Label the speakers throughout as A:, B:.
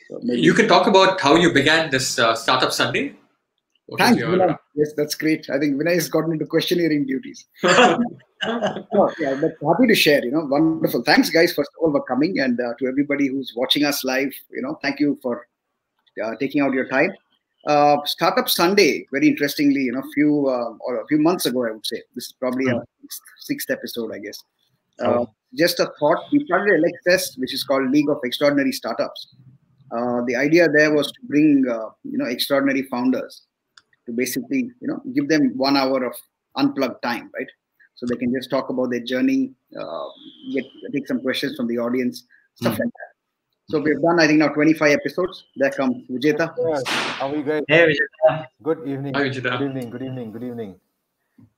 A: So maybe
B: you can talk about how you began this Startup Sunday.
A: Thanks, Vinay. Yes, that's great. I think Vinay has gotten into questionnaire duties. Oh, yeah, but happy to share. Wonderful. Thanks, guys, first of all, for coming, and to everybody who's watching us live. Thank you for taking out your time. Startup Sunday, very interestingly, a few months ago, I would say. This is probably a sixth episode, I guess. Just a thought. We started a LXS, which is called League of Extraordinary Startups. The idea there was to bring, extraordinary founders to basically, give them 1 hour of unplugged time, right? So they can just talk about their journey, take some questions from the audience, stuff like that. So we've done, I think, now 25 episodes. There comes Vijeta.
C: Yes. How are you guys?
D: Hey, Vijeta.
C: Good evening.
B: Hi, Vijeta.
C: Good evening.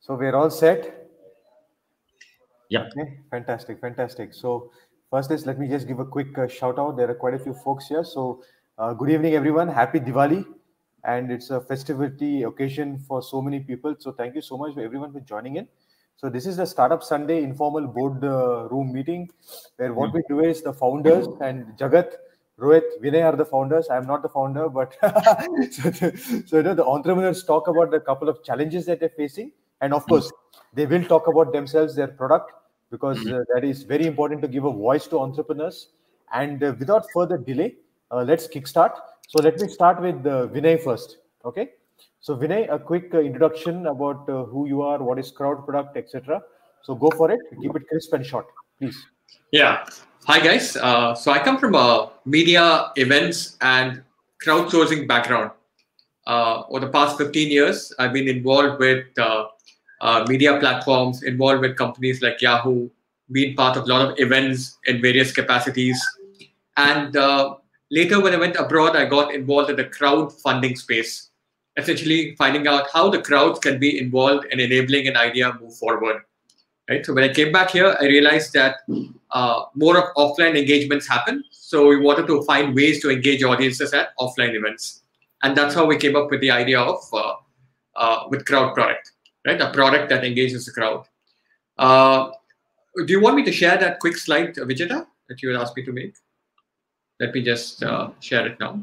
C: So we're all set?
D: Yeah.
C: Okay. Fantastic. So first is, let me just give a quick shout out. There are quite a few folks here. So good evening, everyone. Happy Diwali. And it's a festivity occasion for so many people. So thank you so much for everyone for joining in. So this is the Startup Sunday informal board room meeting, where what we do is the founders and Jagat, Rohit, Vinay are the founders. I'm not the founder, but so the entrepreneurs talk about a couple of challenges that they're facing. And of course, they will talk about themselves, their product, because that is very important to give a voice to entrepreneurs. And without further delay, let's kickstart. So let me start with Vinay first. Okay. So Vinay, a quick introduction about who you are, what is Crowd Product, etc. So go for it. Keep it crisp and short, please.
B: Yeah. Hi, guys. So I come from a media, events, and crowdsourcing background. Over the past 15 years, I've been involved with media platforms, involved with companies like Yahoo, been part of a lot of events in various capacities. And later, when I went abroad, I got involved in the crowdfunding space, essentially finding out how the crowds can be involved in enabling an idea move forward. Right. So when I came back here, I realized that more of offline engagements happen. So we wanted to find ways to engage audiences at offline events. And that's how we came up with the idea of with Crowd Product, right? A product that engages the crowd. Do you want me to share that quick slide, Vijeta, that you had asked me to make? Let me just share it now.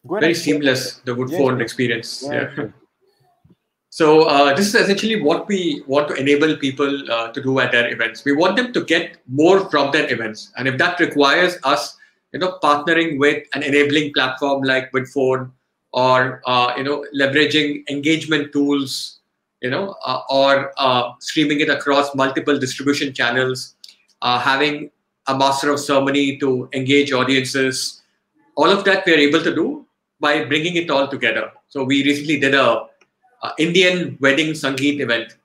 B: Very seamless, the Woodford experience. Yeah. So this is essentially what we want to enable people to do at their events. We want them to get more from their events. And if that requires us, partnering with an enabling platform like Woodford, or, leveraging engagement tools, or streaming it across multiple distribution channels, having a master of ceremony to engage audiences, all of that we're able to do by bringing it all together. So we recently did a Indian wedding Sangeet event,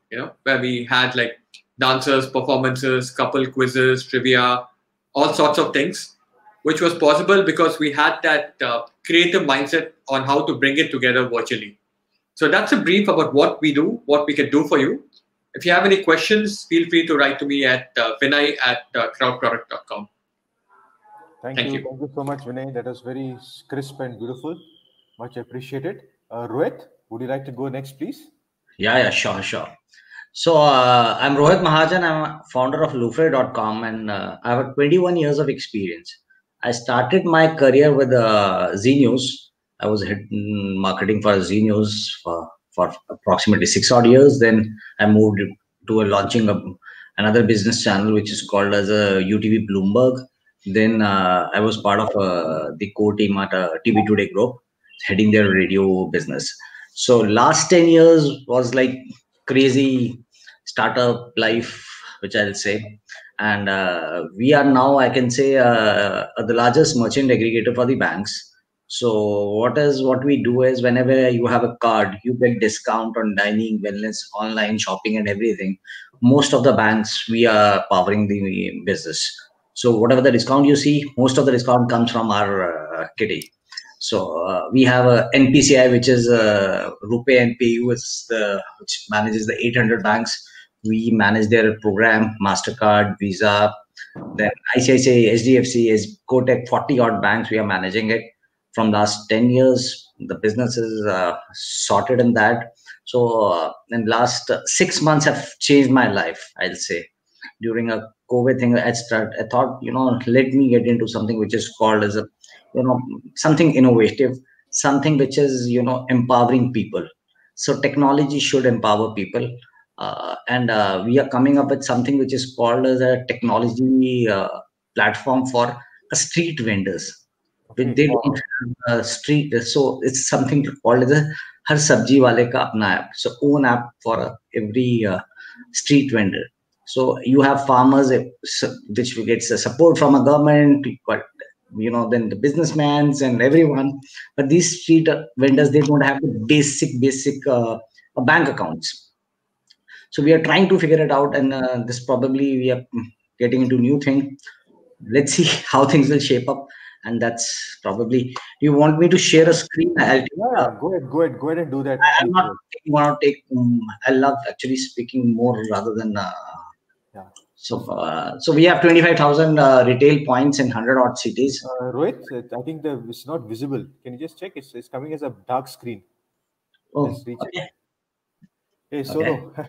B: where we had like dancers, performances, couple quizzes, trivia, all sorts of things, which was possible because we had that creative mindset on how to bring it together virtually. So that's a brief about what we do, what we can do for you. If you have any questions, feel free to write to me at vinay@crowdproduct.com.
C: Thank you. Thank you so much, Vinay. That was very crisp and beautiful. Much appreciated. Rohit, would you like to go next, please?
D: Yeah, sure. So I'm Rohit Mahajan. I'm a founder of Loofre.com, and I have 21 years of experience. I started my career with Z News. I was head marketing for Z News for approximately 6 odd years. Then I moved to launching another business channel, which is called as a UTV Bloomberg. Then I was part of the core team at TV Today Group, heading their radio business. So last 10 years was like crazy startup life, which I'll say. And we are now, I can say, the largest merchant aggregator for the banks. So what we do is, whenever you have a card, you get discount on dining, wellness, online shopping, and everything. Most of the banks, we are powering the business. So whatever the discount you see, most of the discount comes from our kitty. So we have a NPCI, which is RuPay NPU, which manages the 800 banks. We manage their program, MasterCard, Visa, then ICICI, SDFC, Kotak, 40 odd banks. We are managing it from last 10 years. The business is sorted in that. So in last 6 months have changed my life, I'll say. During a COVID thing, I thought, let me get into something which is called as a, something innovative, something which is, empowering people. So technology should empower people. And we are coming up with something which is called as a technology platform for street vendors. But they don't have a street, so it's something called as a Har Sabji Wale Ka Apna app. So own app for every street vendor. So you have farmers, which gets support from a government, but then the businessmen and everyone. But these street vendors, they don't have the basic bank accounts. So we are trying to figure it out, and this probably we are getting into new thing. Let's see how things will shape up, and that's probably. Do you want me to share a screen?
C: Go ahead and do that.
D: I'm not want to take. I love actually speaking more rather than. So we have 25,000 retail points in 100 odd cities.
C: Rohit, I think it's not visible. Can you just check? It's coming as a dark screen.
D: Oh, okay.
C: Hey, Solo. Okay.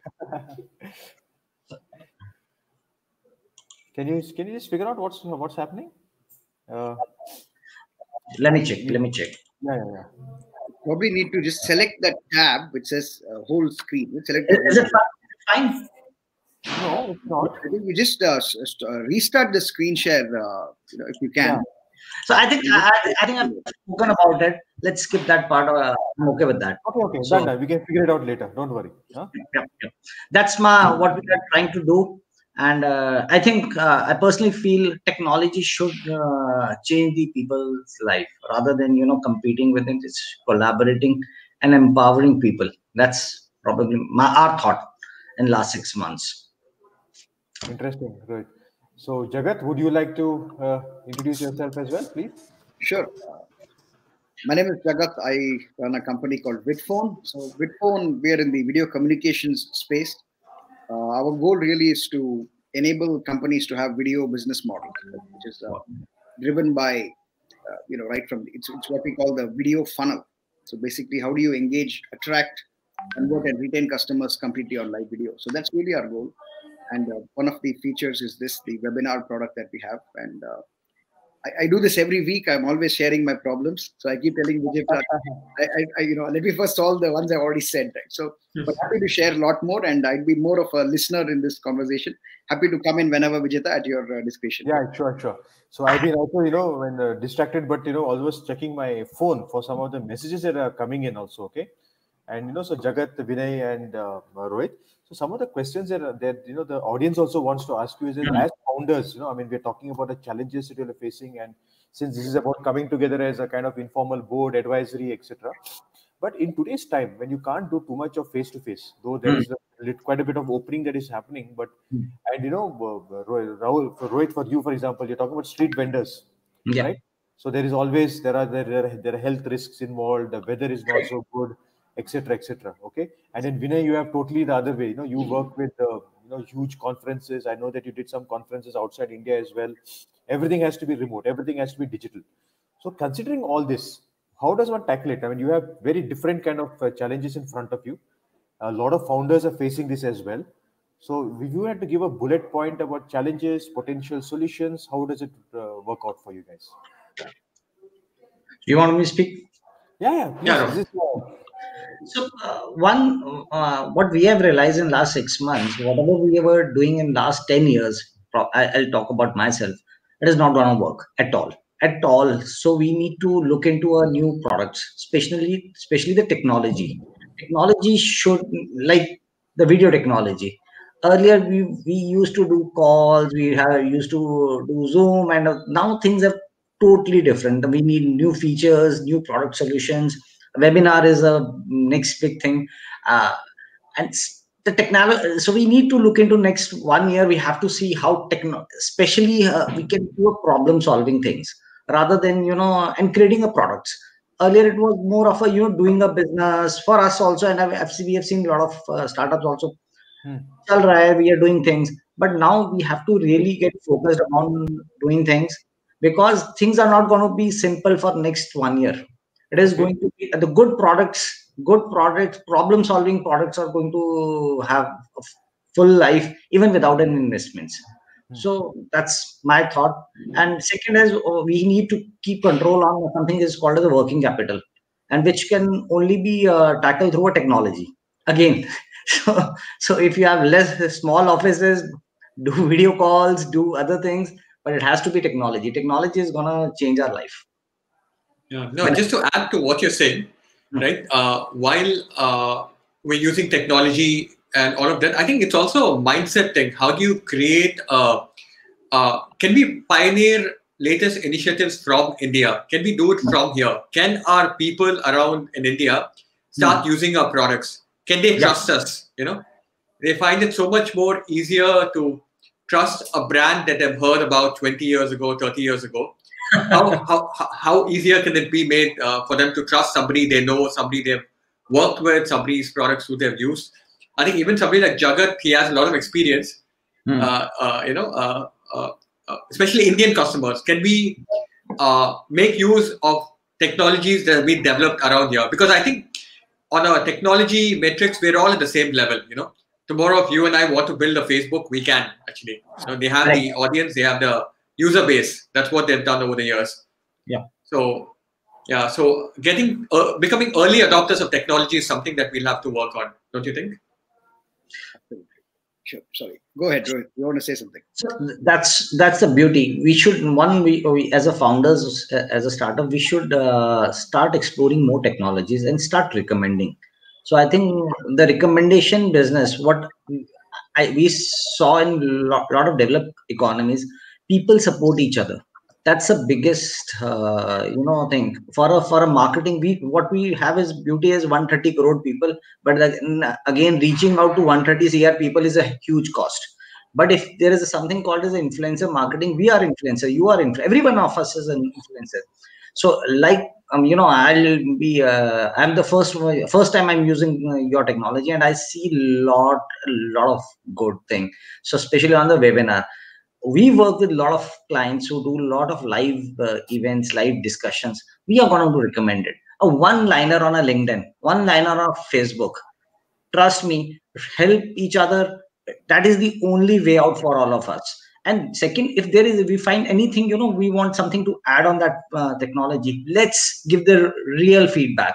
C: Can you just figure out what's happening?
D: Let me check.
C: Yeah.
A: Probably need to just select that tab which says whole screen.
D: Is it fine?
C: No, it's not.
A: I think you just restart the screen share, if you can.
D: Yeah. So I think I've spoken about it. Let's skip that part. I'm okay with that.
C: Okay. So, done. We can figure it out later. Don't worry. Huh?
D: Yeah. That's what we are trying to do. And I think I personally feel technology should change the people's life rather than competing with it. It's collaborating and empowering people. That's probably our thought in the last 6 months.
C: Interesting, right? So Jagat, would you like to introduce yourself as well, please?
A: Sure. My name is Jagat. I run a company called Vidphone. So Vidphone, we are in the video communications space. Our goal really is to enable companies to have video business models, which is driven by, right from it's what we call the video funnel. So basically, how do you engage, attract, convert, and retain customers completely on live video? So that's really our goal. And one of the features is the webinar product that we have. And I do this every week. I'm always sharing my problems. So I keep telling Vijay, let me first solve the ones I already said. Right? So, but happy to share a lot more, and I'd be more of a listener in this conversation. Happy to come in whenever, Vijay, at your discretion.
C: Yeah, sure. So I've been also, when distracted, but always checking my phone for some of the messages that are coming in also. Okay, and so Jagat, Vinay, and Rohit. So some of the questions that the audience also wants to ask you is as founders, we're talking about the challenges that you're facing, and since this is about coming together as a kind of informal board, advisory, etc. But in today's time, when you can't do too much of face-to-face, though there is quite a bit of opening that is happening, but and Rahul, Rohit, for you, for example, you're talking about street vendors, right? So there is always there are health risks involved. The weather is not so good, etc. Okay, and then Vinay, you have totally the other way. You work with huge conferences. I know that you did some conferences outside India as well. Everything has to be remote. Everything has to be digital. So considering all this, how does one tackle it? I mean, you have very different kind of challenges in front of you. A lot of founders are facing this as well. So if you had to give a bullet point about challenges, potential solutions, how does it work out for you guys?
D: You want me to speak?
C: Yeah.
D: So what we have realized in last 6 months, whatever we were doing in last 10 years, I'll talk about myself, it is not going to work at all. So we need to look into a new products, especially the technology. Technology should, like the video technology. Earlier we used to do calls, we used to do Zoom, and now things are totally different. We need new features, new product solutions. Webinar is a next big thing, and the technology. So we need to look into next 1 year. We have to see how especially we can do a problem solving things rather than and creating a products. Earlier it was more of a doing a business for us also, and we have seen a lot of startups also. We are doing things, but now we have to really get focused on doing things, because things are not going to be simple for next 1 year. It is going to be the good products, problem solving products are going to have a full life even without an investments. So that's my thought. And second is we need to keep control on something is called as a working capital, and which can only be tackled through a technology. Again, so if you have less small offices, do video calls, do other things, but it has to be technology. Technology is gonna change our life.
B: Yeah. No, just to add to what you're saying, right? While we're using technology and all of that, I think it's also a mindset thing. How do you create can we pioneer latest initiatives from India? Can we do it from here? Can our people around in India start using our products? Can they trust us? They find it so much more easier to trust a brand that they've heard about 20 years ago, 30 years ago. How easier can it be made for them to trust somebody they know, somebody they've worked with, somebody's products who they've used? I think even somebody like Jagat, he has a lot of experience. Especially Indian customers. Can we make use of technologies that have been developed around here? Because I think on a technology metrics, we're all at the same level. Tomorrow, if you and I want to build a Facebook, we can actually. They have the audience, they have the user base. That's what they've done over the years.
D: Yeah.
B: So getting becoming early adopters of technology is something that we'll have to work on, don't you think?
A: Sure. Sorry. Go ahead, Rohit. You want to say something?
D: So that's the beauty. We should we as a founders, as a startup, we should start exploring more technologies and start recommending. So I think the recommendation business, what we saw in lot of developed economies, people support each other. That's the biggest thing for a marketing. What we have is beauty is 130 crore people, but again reaching out to 130 CR people is a huge cost. But if there is something called as influencer marketing, we are influencer, you are every one of us is an influencer. So like I'll be I'm the first time I'm using your technology, and I see lot of good thing. So especially on the webinar, we work with a lot of clients who do a lot of live events, live discussions. We are going to recommend it. A one-liner on a LinkedIn, one-liner on Facebook. Trust me, help each other. That is the only way out for all of us. And second, if we find anything, we want something to add on that technology, let's give the real feedback.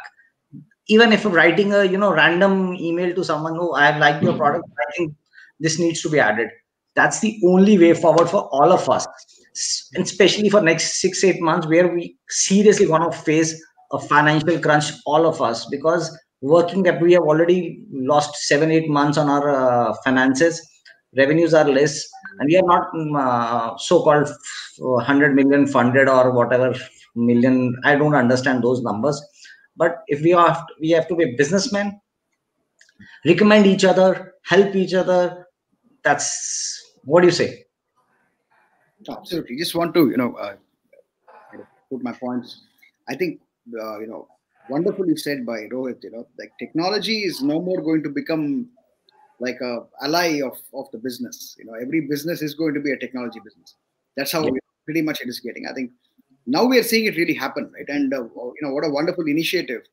D: Even if writing a random email to someone, I like your product, I think this needs to be added. That's the only way forward for all of us, and especially for next 6-8 months, where we seriously want to face a financial crunch, all of us, because working that we have already lost 7-8 months on our finances. Revenues are less, and we are not so-called 100 million funded or whatever million. I don't understand those numbers, but if we have to be businessmen, recommend each other, help each other. That's what do you say?
A: Absolutely. Just want to put my points. I think wonderfully said by Rohit. Like technology is no more going to become like a ally of the business. Every business is going to be a technology business. That's how pretty much it is getting. I think now we are seeing it really happen, right? And what a wonderful initiative,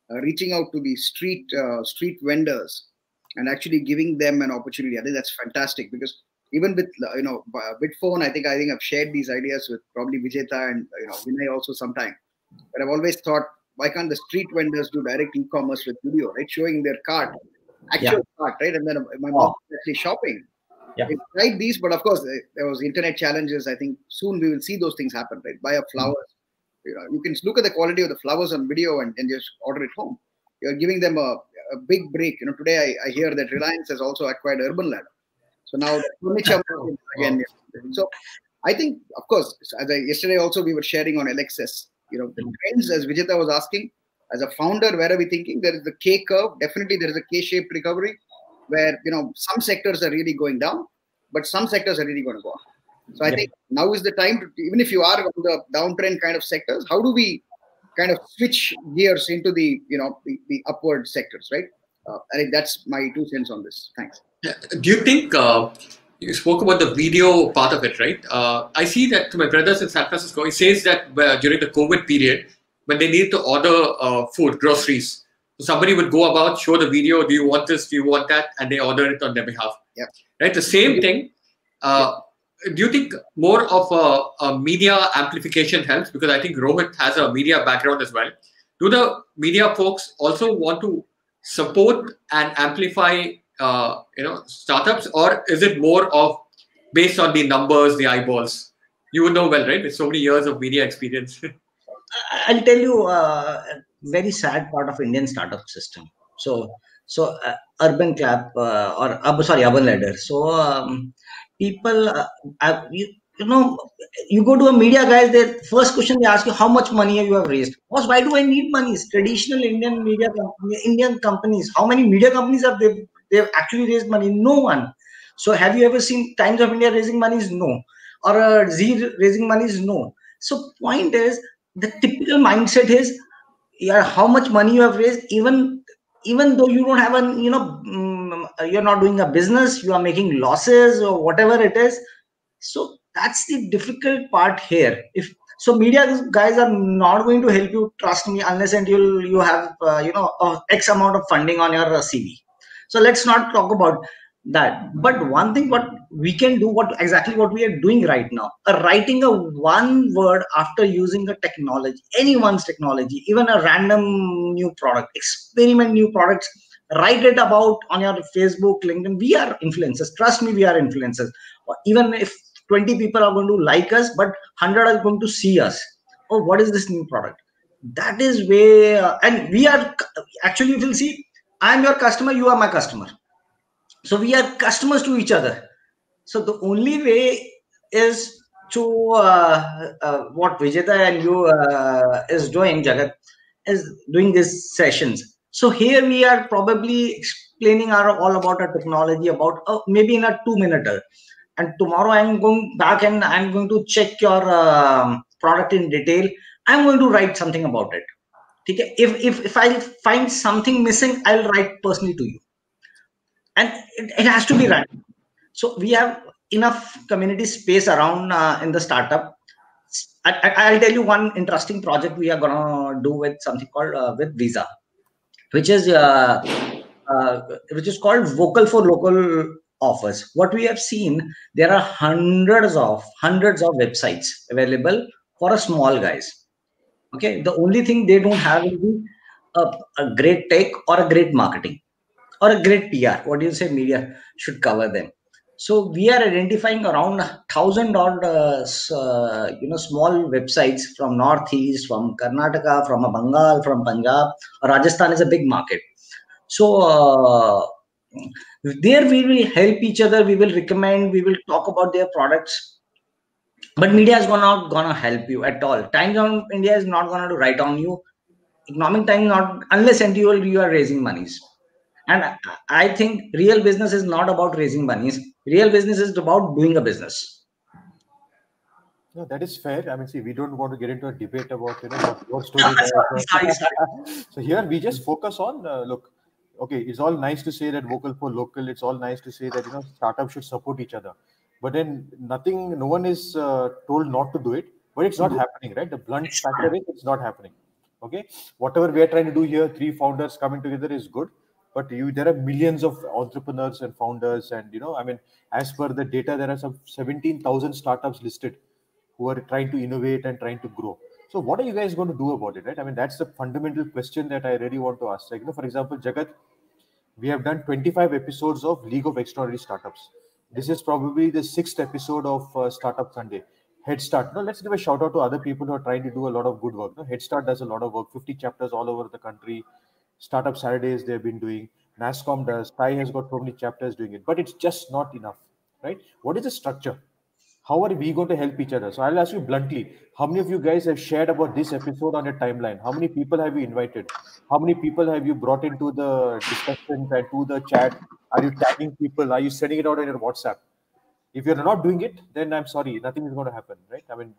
A: reaching out to the street vendors and actually giving them an opportunity. I think that's fantastic, because even with Bitphone, I think I've shared these ideas with probably Vijeta and Vinay also sometime. But I've always thought, why can't the street vendors do direct e-commerce with video, right? Showing their cart, actual cart, right? And then my mom is actually shopping. We tried these, but of course there was internet challenges. I think soon we will see those things happen, right? Buy a flowers. You can look at the quality of the flowers on video and just order it home. You're giving them a big break. Today I hear that Reliance has also acquired Urban Ladder. So now the furniture again. So I think, of course, yesterday also we were sharing on LXS. The trends, as Vijeta was asking, as a founder, where are we thinking? There is the K curve. Definitely, there is a K-shaped recovery, where some sectors are really going down, but some sectors are really going to go up. So I think now is the time to, even if you are on the downtrend kind of sectors, how do we kind of switch gears into the the upward sectors, right? I think that's my 2 cents on this. Thanks.
B: Do you think you spoke about the video part of it, right? I see that to my brothers in San Francisco, it says that during the COVID period, when they need to order food, groceries, so somebody would go about, show the video, do you want this, do you want that, and they order it on their behalf.
A: Yeah.
B: Right. The same thing. do you think more of a media amplification helps? Because I think Rohit has a media background as well. Do the media folks also want to support and amplify, startups, or is it more of based on the numbers, the eyeballs? You would know well, right? With so many years of media experience.
D: I'll tell you a very sad part of Indian startup system. So Urban Clap Urban Ladder. So people, you go to a media guys. The first question they ask you, how much money you have raised? Boss, why do I need money? It's traditional Indian Indian companies. How many media companies have they've actually raised money? No one. So have you ever seen Times of India raising money? No. Or Z raising money? No. So point is, the typical mindset is, yeah, how much money you have raised, even though you don't have you're not doing a business, you are making losses or whatever it is. So that's the difficult part here. If so, media guys are not going to help you, trust me, unless until you have X amount of funding on your CV. So let's not talk about that. But one thing what we can do, what we are doing right now, writing a one word after using a technology, anyone's technology, even a random new product, experiment new products, write it about on your Facebook, LinkedIn. We are influencers, trust me, we are influencers. Even if 20 people are going to like us, but 100 are going to see us. Oh, what is this new product? That is where, and we are actually, if you'll see, I'm your customer, you are my customer. So we are customers to each other. So the only way is to what Vijeta and you is doing, Jagat, is doing these sessions. So here we are probably explaining all about our technology, about maybe in a 2-minute. And tomorrow I'm going back and I'm going to check your product in detail. I'm going to write something about it. Okay? If I find something missing, I'll write personally to you. And it has to be right. So we have enough community space around in the startup. I'll tell you one interesting project we are gonna do with something called with Visa, which is called Vocal for Local offers. What we have seen, there are hundreds of websites available for a small guys. Okay, the only thing they don't have is a great tech or a great marketing or a great PR. What do you say? Media should cover them. So we are identifying around 1,000 odd, small websites from Northeast, from Karnataka, from Bengal, from Punjab. Rajasthan is a big market. So there we will help each other. We will recommend. We will talk about their products. But media is not gonna help you at all. Times of India is not gonna write on you. Economic Times not, unless until you are raising monies. And I think real business is not about raising monies. Real business is about doing a business.
C: No, that is fair. I mean, see, we don't want to get into a debate about what story. So here we just focus on look. Okay, it's all nice to say that vocal for local. It's all nice to say that startups should support each other. But then no one is told not to do it. But it's not happening, right? The blunt factor is it's not happening. Okay, whatever we are trying to do here, 3 founders coming together is good. But there are millions of entrepreneurs and founders, and I mean, as per the data, there are some 17,000 startups listed who are trying to innovate and trying to grow. So what are you guys going to do about it, right? I mean, that's the fundamental question that I really want to ask. Like, for example, Jagat, we have done 25 episodes of League of Extraordinary Startups. This is probably the 6th episode of Startup Sunday. Head Start. Let's give a shout out to other people who are trying to do a lot of good work. Head Start does a lot of work, 50 chapters all over the country. Startup Saturdays they've been doing. NASSCOM does. TiE has got so many chapters doing it, but it's just not enough, right? What is the structure? How are we going to help each other? So I'll ask you bluntly, how many of you guys have shared about this episode on your timeline? How many people have you invited? How many people have you brought into the discussions and to the chat? Are you tagging people? Are you sending it out on your WhatsApp? If you're not doing it, then I'm sorry, nothing is going to happen, right? I mean,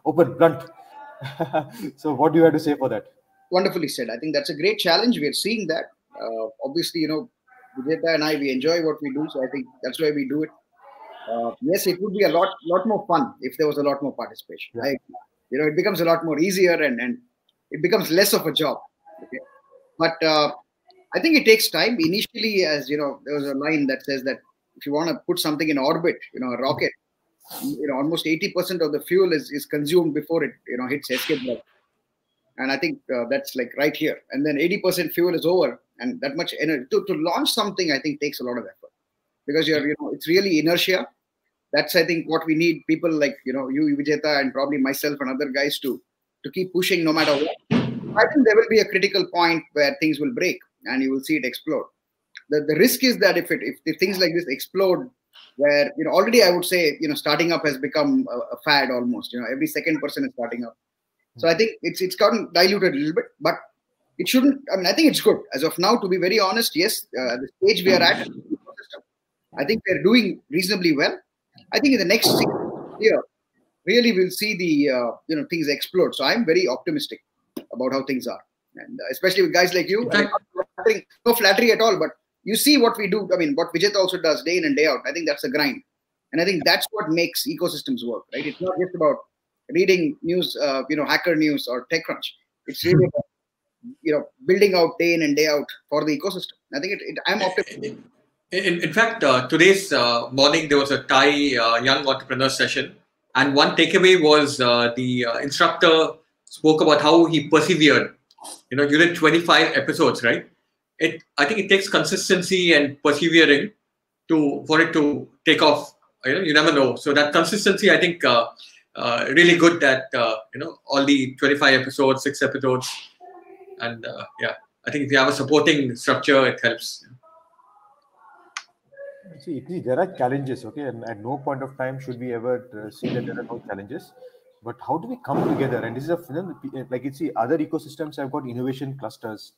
C: open, blunt. So what do you have to say for that?
A: Wonderfully said. I think that's a great challenge. We are seeing that. Obviously, Vijeta and I, we enjoy what we do. So I think that's why we do it. Yes, it would be a lot more fun if there was a lot more participation. Yeah. It becomes a lot more easier and it becomes less of a job. Okay? But I think it takes time. Initially, as there was a line that says that if you want to put something in orbit, a rocket, almost 80% of the fuel is consumed before it hits escape valve. And I think that's like right here. And then 80% fuel is over, and that much energy to launch something, I think, takes a lot of effort, because it's really inertia. That's, I think, what we need. People like you, Vijeta, and probably myself and other guys to keep pushing no matter what. I think there will be a critical point where things will break and you will see it explode. The risk is that if things like this explode, where already I would say starting up has become a fad almost. Every second person is starting up. So I think it's gotten diluted a little bit, but it shouldn't. I mean, I think it's good as of now. To be very honest, yes, the stage we are at, I think we're doing reasonably well. I think in the next 6 years, really we'll see the things explode. So I'm very optimistic about how things are, and especially with guys like you. No flattery at all, but you see what we do. I mean, what Vijeta also does day in and day out. I think that's a grind, and I think that's what makes ecosystems work. Right? It's not just about reading news, Hacker News or TechCrunch. It's really about, building out day in and day out for the ecosystem. I think I'm optimistic.
B: In fact, today's morning there was a Thai young entrepreneur session, and one takeaway was the instructor spoke about how he persevered. You did 25 episodes, right? I think it takes consistency and persevering for it to take off. You never know. So that consistency, I think, really good that all the 25 episodes, 6 episodes, and I think if you have a supporting structure, it helps.
C: See, there are challenges, okay, and at no point of time should we ever see that there are no challenges. But how do we come together? And this is other ecosystems have got innovation clusters.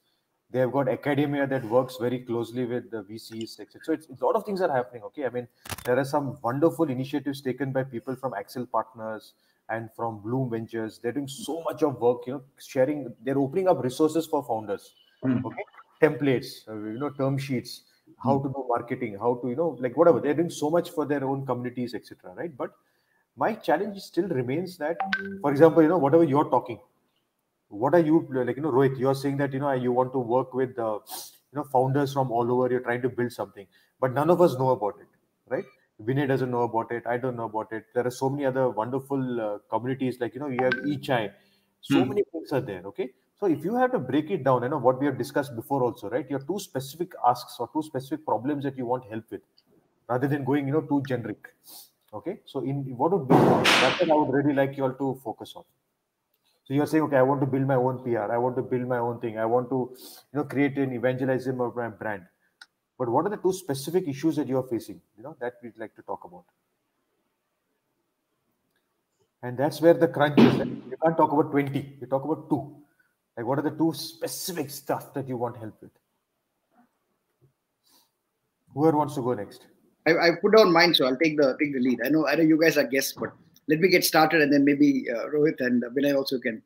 C: They have got academia that works very closely with the VCs, etc. So a lot of things are happening. Okay, I mean, there are some wonderful initiatives taken by people from Accel Partners and from Bloom Ventures. They're doing so much of work, sharing. They're opening up resources for founders. Okay, templates, term sheets, how to do marketing, how to whatever. They're doing so much for their own communities, etc. Right? But my challenge still remains that, for example, whatever you're talking. What are you Rohit? You're saying that you want to work with founders from all over. You're trying to build something, but none of us know about it, right? Vinay doesn't know about it. I don't know about it. There are so many other wonderful communities, you have eChai. So many things are there. Okay, so if you have to break it down, what we have discussed before also, right? You have 2 specific asks or 2 specific problems that you want help with, rather than going too generic. Okay, so what would be that's what I would really like you all to focus on. So you're saying, okay, I want to build my own PR. I want to build my own thing. I want to, create an evangelism of my brand. But what are the 2 specific issues that you're facing, that we'd like to talk about? And that's where the crunch is. You can't talk about 20. You talk about 2. Like, what are the 2 specific stuff that you want help with? Whoever wants to go next?
A: I put down mine, so I'll take the lead. I know you guys are guests, but let me get started, and then maybe Rohit and Vinay also can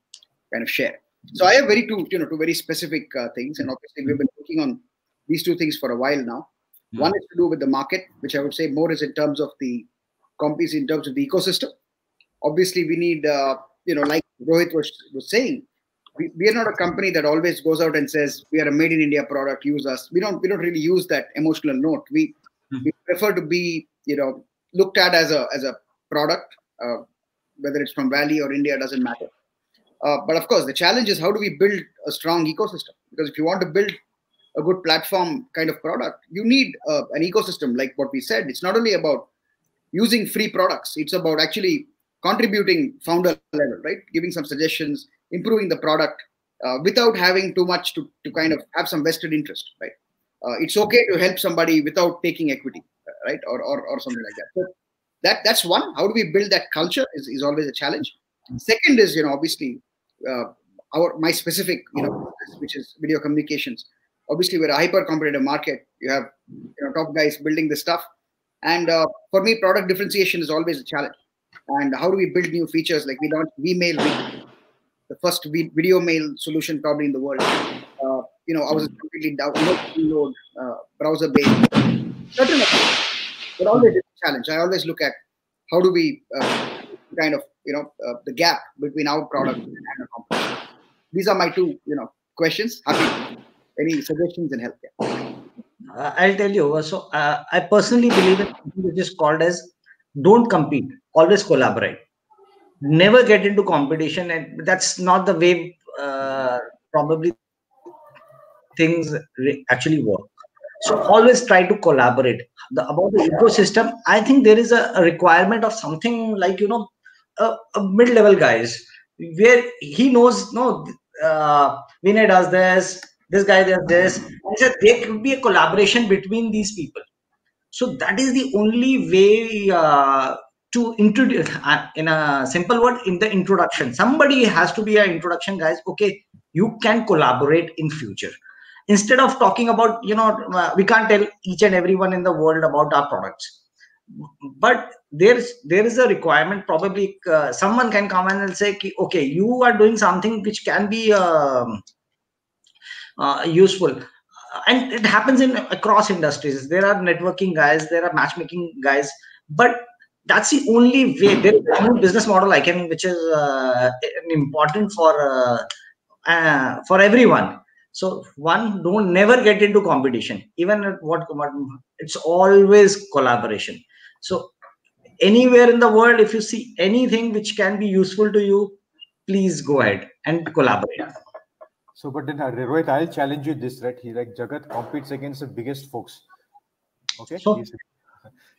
A: kind of share. So I have two very specific things, and obviously we've been working on these 2 things for a while now. One is to do with the market, which I would say more is in terms of the companies, in terms of the ecosystem. Obviously, we need, like Rohit was saying, we are not a company that always goes out and says we are a made in India product, use us. We don't really use that emotional note. We prefer to be looked at as a product. Whether it's from Valley or India, doesn't matter. But of course, the challenge is how do we build a strong ecosystem? Because if you want to build a good platform kind of product, you need an ecosystem like what we said. It's not only about using free products. It's about actually contributing founder level, right? Giving some suggestions, improving the product without having too much to kind of have some vested interest, right? It's okay to help somebody without taking equity, right? Or something like that. So that's one. How do we build that culture is always a challenge. Second is, obviously, my specific, which is video communications. Obviously, we're a hyper-competitive market. You have, top guys building this stuff. And for me, product differentiation is always a challenge. And how do we build new features? Like we launched vMail, the first video mail solution probably in the world. I was completely download browser-based. But always it's a challenge. I always look at how do we kind of, the gap between our product and the competition. These are my 2, questions. Happy any suggestions and help there.
D: I'll tell you. So I personally believe in something which is called as don't compete, always collaborate. Never get into competition, and that's not the way probably things actually work. So always try to collaborate. About the ecosystem, I think there is a requirement of something like, you know, a mid-level guys where he knows, no, Vinay does this guy does this. And so there could be a collaboration between these people. So that is the only way to introduce, in a simple word, in the introduction. Somebody has to be an introduction, guys. Okay, you can collaborate in future. Instead of talking about, you know, we can't tell each and everyone in the world about our products. But there is a requirement. Probably someone can come in and say, okay, you are doing something which can be useful. And it happens in across industries. There are networking guys, there are matchmaking guys, but that's the only way. There is a new business model which is important for everyone. So don't never get into competition. Even at what it's always collaboration. So anywhere in the world, if you see anything which can be useful to you, please go ahead and collaborate.
C: So, but then Rohit, I'll challenge you this, right? Like Jagat competes against the biggest folks. Okay. So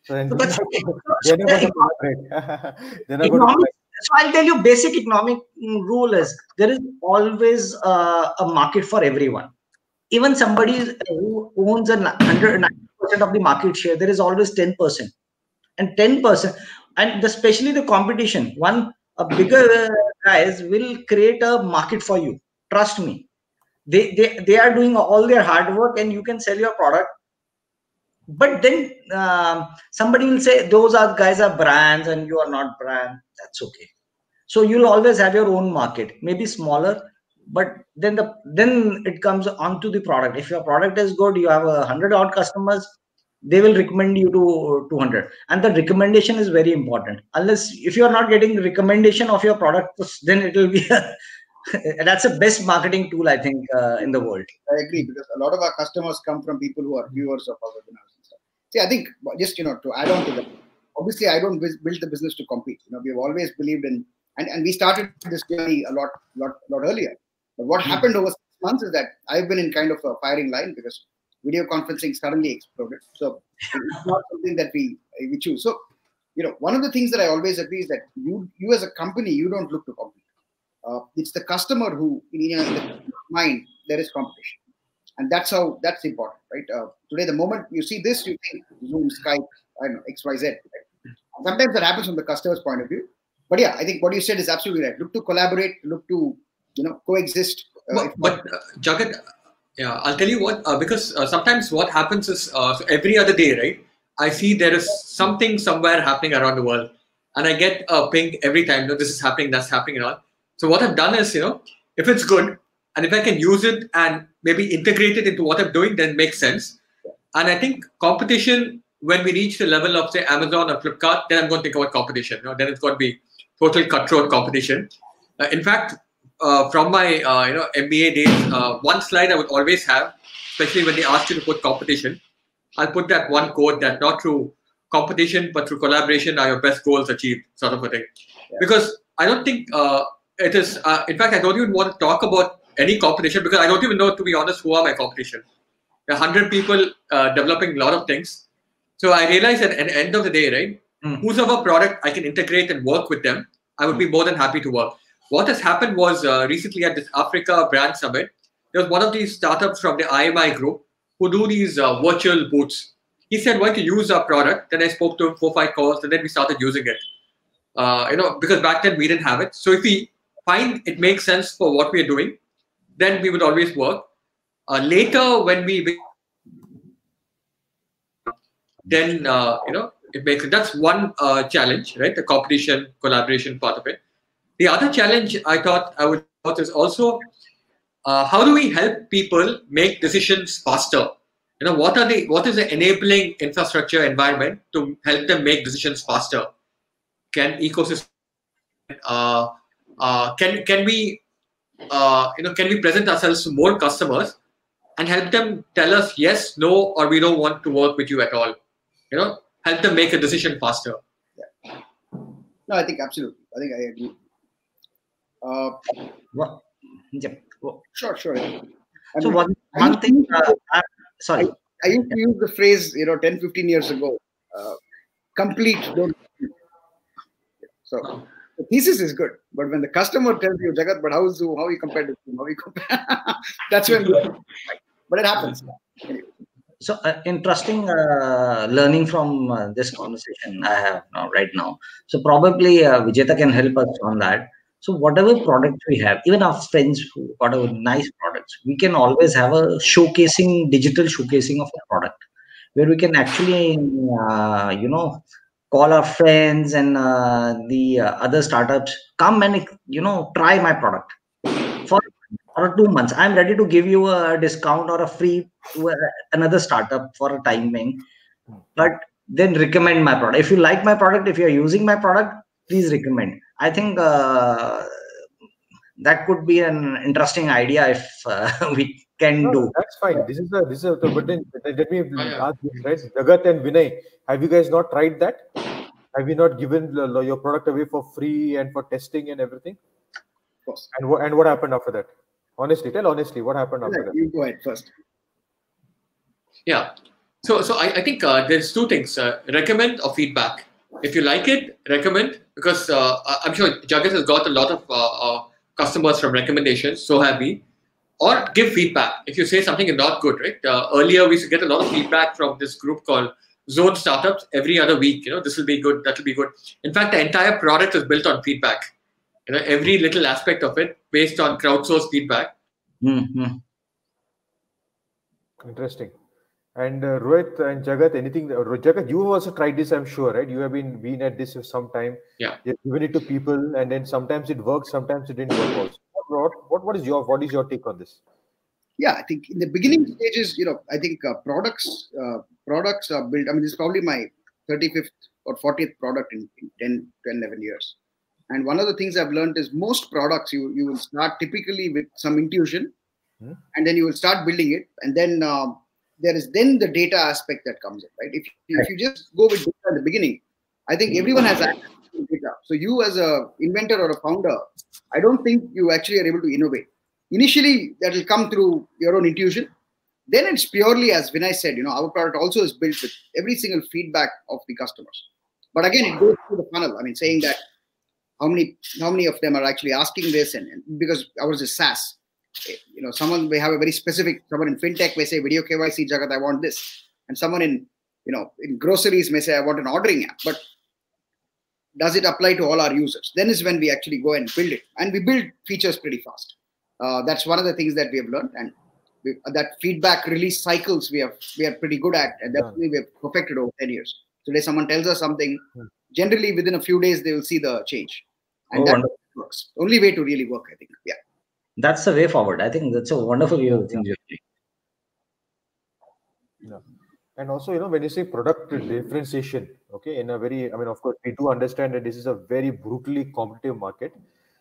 C: then they're not going to collaborate. They're not going to.
D: So I'll tell you, basic economic rule is there is always a market for everyone. Even somebody who owns 190% of the market share, there is always 10%. And 10%, and especially the competition, a bigger guys will create a market for you. Trust me. They are doing all their hard work, and you can sell your product. But then somebody will say those guys are brands and you are not brand. That's okay. So you'll always have your own market, maybe smaller, but then it comes onto the product. If your product is good, you have 100 odd customers, they will recommend you to 200. And the recommendation is very important. Unless if you are not getting recommendation of your product, then it will be that's the best marketing tool, I think, in the world.
A: I agree, because a lot of our customers come from people who are viewers of our webinars and stuff. See, I think just, to add on to that, obviously I don't build the business to compete. We've always believed in, and we started this journey a lot earlier. But what happened over 6 months is that I've been in kind of a firing line because video conferencing suddenly exploded. So it's not something that we choose. So, one of the things that I always agree is that you as a company, you don't look to compete. It's the customer who, in the mind, there is competition. And that's important, right? Today, the moment you see this, you think Zoom, Skype, I don't know, XYZ. Right? Sometimes that happens from the customer's point of view. But yeah, I think what you said is absolutely right. Look to collaborate, look to, coexist.
B: But Jagat, yeah, I'll tell you what, because sometimes what happens is every other day, right? I see there is something somewhere happening around the world. And I get a ping every time, this is happening, that's happening and all. So what I've done is, if it's good and if I can use it and maybe integrate it into what I'm doing, then it makes sense. And I think competition, when we reach the level of, say, Amazon or Flipkart, then I'm going to think about competition. Then it's going to be total cutthroat competition. In fact, from my MBA days, one slide I would always have, especially when they ask you to put competition, I'll put that one quote that not through competition, but through collaboration are your best goals achieved, sort of a thing. Yeah. Because I don't think it is, in fact, I don't even want to talk about any competition because I don't even know, to be honest, who are my competition. There are 100 people developing a lot of things. So I realized that at the end of the day, right, whosoever product I can integrate and work with them, I would be more than happy to work. What has happened was recently at this Africa Brand Summit, there was one of these startups from the IMI group who do these virtual booths. He said, why to use our product? Then I spoke to him 4-5 calls and then we started using it. Because back then we didn't have it. So if we find it makes sense for what we are doing, then we would always work. Later, when we then it makes it. That's one challenge, right? The competition, collaboration part of it. The other challenge I thought I would thought is also how do we help people make decisions faster? What is the enabling infrastructure environment to help them make decisions faster? Can ecosystem can we present ourselves to more customers and help them tell us yes, no, or we don't want to work with you at all? Help them make a decision faster.
A: No, I think absolutely. I think I agree. Sure.
D: So one thing, sorry.
A: I used to use the phrase, 10, 15 years ago, complete, don't. So the thesis is good, but when the customer tells you, Jagat, but how you compare to him? How you compare? That's when. But it happens. Anyway.
D: So interesting learning from this conversation I have right now. So probably Vijeta can help us on that. So whatever products we have, even our friends who got a nice products, we can always have a digital showcasing of a product, where we can actually, call our friends and the other startups, come and, try my product for 2 months. I'm ready to give you a discount or a free to another startup for a time being, but then recommend my product. If you like my product, if you're using my product, please recommend. I think that could be an interesting idea if we can do.
C: That's fine. This is but then let me ask you, right? Jagat and Vinay, have you guys not tried that? Have you not given your product away for free and for testing and everything?
A: Of course.
C: And what happened after that? Honestly, tell honestly, what happened after that?
A: You go ahead first.
B: Yeah. So I think there's two things: recommend or feedback. If you like it, recommend, because I'm sure Jagat has got a lot of customers from recommendations. So have we. Or give feedback. If you say something is not good, right? Earlier we used to get a lot of feedback from this group called Zone Startups every other week. This will be good, that will be good. In fact, the entire product is built on feedback. Every little aspect of it based on crowdsourced feedback.
D: Mm-hmm.
C: Interesting. And Rohit and Jagat, anything? Jagat, you have also tried this, I'm sure, right? You have been at this for some time.
B: Yeah.
C: You've given it to people, and then sometimes it works, sometimes it didn't work also. What is your take on this?
A: Yeah, I think in the beginning stages, I think products are built. I mean, this is probably my 35th or 40th product in 10, 11 years. And one of the things I've learned is most products you will start typically with some intuition, and then you will start building it, and then there is then the data aspect that comes in, right? If you just go with data at the beginning, I think everyone has access to data. So you as a inventor or a founder, I don't think you actually are able to innovate. Initially, that will come through your own intuition. Then it's purely, as Vinay said, our product also is built with every single feedback of the customers. But again, it goes through the funnel. I mean, saying that how many of them are actually asking this, and because ours is SaaS. Someone may have a very specific. Someone in fintech may say, "Video KYC, Jagat, I want this," and someone in groceries may say, "I want an ordering app." But does it apply to all our users? Then is when we actually go and build it, and we build features pretty fast. That's one of the things that we have learned, and that feedback release cycles we are pretty good at, and that's we have perfected over 10 years. Today, someone tells us something, generally within a few days they will see the change, and that works. Only way to really work, I think. Yeah,
D: that's the way forward. I think that's a wonderful way of thinking.
C: Yeah. And also, when you say product differentiation, okay, in a very, of course, we do understand that this is a very brutally competitive market.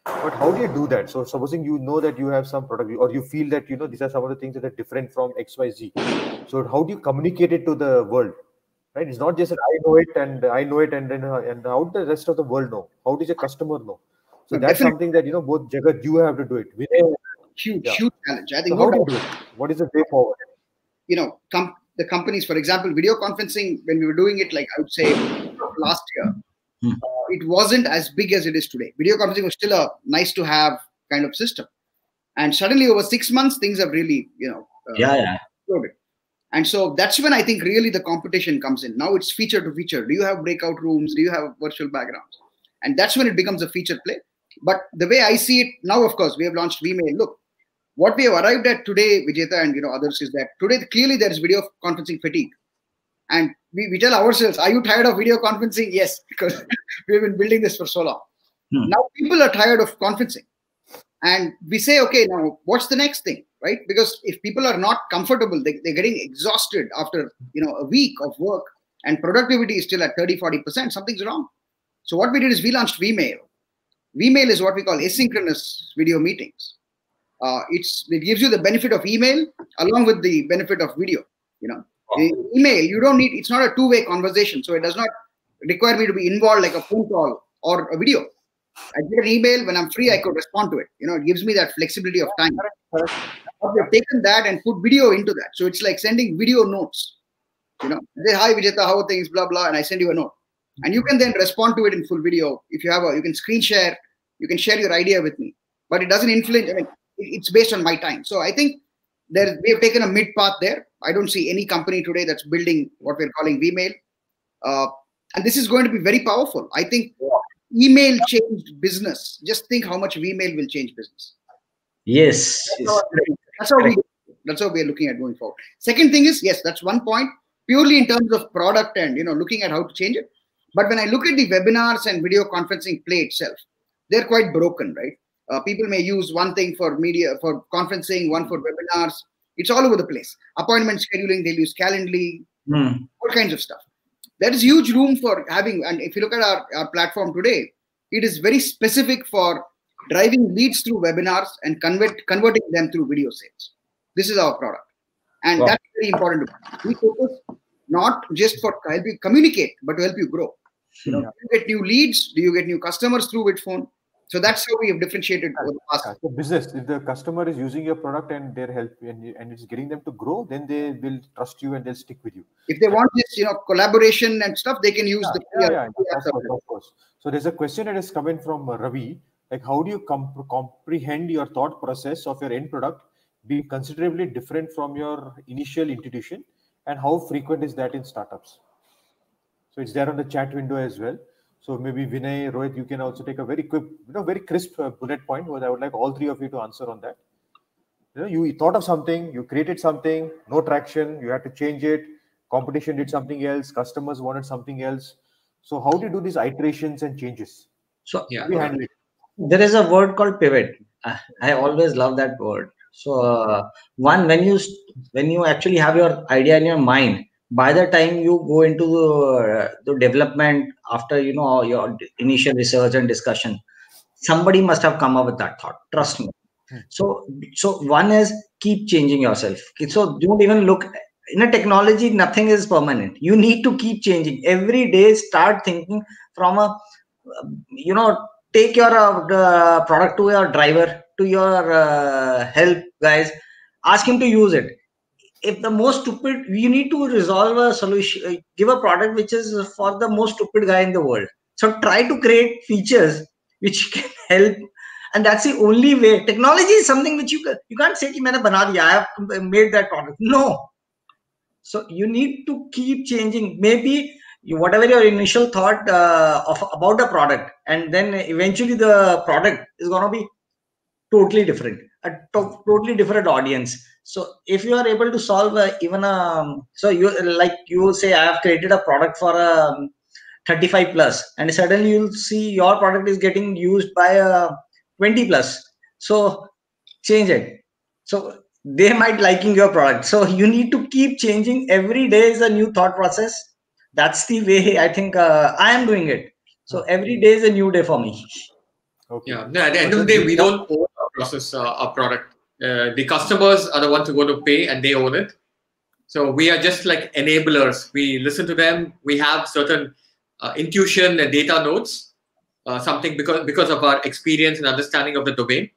C: But how do you do that? So supposing that you have some product, or you feel that these are some of the things that are different from XYZ. So how do you communicate it to the world? Right? It's not just that I know it, and then how does the rest of the world know? How does a customer know? So that's something that both Jagat, you have to do it.
A: Huge challenge. I think.
C: So how do you do it? What is the way forward?
A: The companies, for example, video conferencing, when we were doing it, like I would say last year, it wasn't as big as it is today. Video conferencing was still a nice to have kind of system. And suddenly over 6 months, things have really, exploded. And so that's when I think really the competition comes in. Now it's feature to feature. Do you have breakout rooms? Do you have virtual backgrounds? And that's when it becomes a feature play. But the way I see it now, of course, we have launched vMail. Look, what we have arrived at today, Vijeta and others, is that today clearly there is video conferencing fatigue. And we tell ourselves, are you tired of video conferencing? Yes, because we've been building this for so long. Now people are tired of conferencing. And we say, okay, now what's the next thing, right? Because if people are not comfortable, they're getting exhausted after a week of work, and productivity is still at 30-40%, something's wrong. So what we did is we launched vMail. vMail is what we call asynchronous video meetings. It gives you the benefit of email along with the benefit of video. Email, you don't need, it's not a two-way conversation. So it does not require me to be involved like a phone call or a video. I get an email when I'm free, I could respond to it. It gives me that flexibility of time. We have taken that and put video into that. So it's like sending video notes. Say, hi Vijeta, how are things, blah, blah, and I send you a note. And you can then respond to it in full video. If you have you can screen share, you can share your idea with me. But it doesn't influence, it's based on my time. So I think we have taken a mid path there. I don't see any company today that's building what we're calling Vmail. And this is going to be very powerful. I think email changed business. Just think how much Vmail will change business.
D: Yes.
A: That's how we are looking at going forward. Second thing is, yes, that's one point, purely in terms of product and looking at how to change it. But when I look at the webinars and video conferencing play itself, they're quite broken, right? People may use one thing for media, for conferencing, one for webinars. It's all over the place. Appointment scheduling, they'll use Calendly, all kinds of stuff. There is huge room for having, and if you look at our platform today, it is very specific for driving leads through webinars and converting them through video sales. This is our product. And that's very important. We focus not just for help you communicate, but to help you grow. Do you get new leads? Do you get new customers through which phone? So that's how we have differentiated over the past.
C: So business, if the customer is using your product and they're helping and it's getting them to grow, then they will trust you and they'll stick with you.
A: If they want this, collaboration and stuff, they can use
C: of course. So there's a question that is coming from Ravi. Like, how do you comprehend your thought process of your end product being considerably different from your initial intuition, and how frequent is that in startups? So it's there on the chat window as well. So maybe Vinay, Rohit, you can also take a very quick, very crisp bullet point, where I would like all three of you to answer on that. You thought of something, you created something, no traction, you had to change it. Competition did something else, customers wanted something else. So how do you do these iterations and changes?
D: So
C: handle it?
D: There is a word called pivot. I always love that word. So when you actually have your idea in your mind, by the time you go into the development, after your initial research and discussion, somebody must have come up with that thought. Trust me. So one is keep changing yourself. So don't even look in a technology. Nothing is permanent. You need to keep changing every day. Start thinking from take your product to your driver, to your help guys. Ask him to use it. If the most stupid, you need to resolve a solution, give a product which is for the most stupid guy in the world. So try to create features which can help, and that's the only way. Technology is something which you can't say, "Maine bana diya, I have made that product." No. So you need to keep changing. Maybe whatever your initial thought about the product, and then eventually the product is going to be totally different, a totally different audience. So if you are able to solve so you say, I have created a product for a 35 plus, and suddenly you'll see your product is getting used by a 20 plus. So change it. So they might liking your product. So you need to keep changing. Every day is a new thought process. That's the way I think I am doing it. So every day is a new day for me.
B: Okay. Yeah. At the end of the day, we don't own our process, our product. The customers are the ones who are going to pay, and they own it. So we are just like enablers. We listen to them. We have certain intuition and data nodes, something because of our experience and understanding of the domain.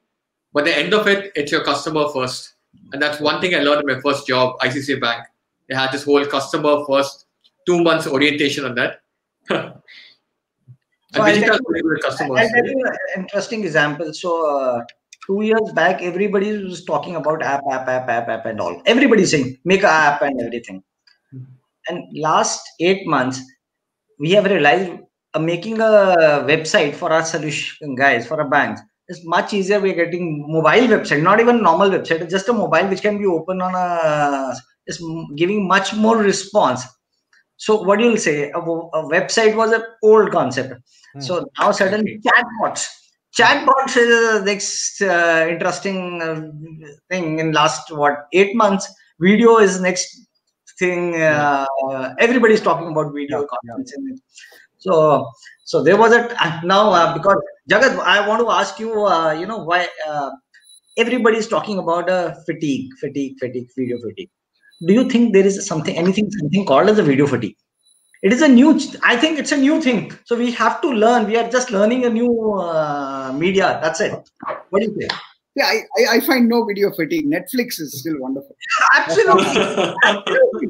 B: But at the end of it, it's your customer first. And that's one thing I learned in my first job, ICICI Bank. They had this whole customer first 2 months orientation on that.
D: So I'll tell you an interesting example. So 2 years back, everybody was talking about app and all. Everybody's saying, make an app and everything. And last 8 months, we have realized making a website for our solution guys, for our banks, is much easier. We're getting mobile website, not even normal website, just a mobile which can be open on is giving much more response. So what you'll say, a website was an old concept. So now suddenly chatbots is the next interesting thing in last 8 months. Video is next thing. Everybody's talking about video conferencing. So there was now because Jagat, I want to ask you, why everybody's talking about fatigue, video fatigue. Do you think there is something called as a video fatigue? it is a new, I think it's a new thing. So we have to learn. We are just learning a new media. That's it. What do you say?
A: Yeah, I find no video fatigue. Netflix is still wonderful.
D: Absolutely. Absolutely.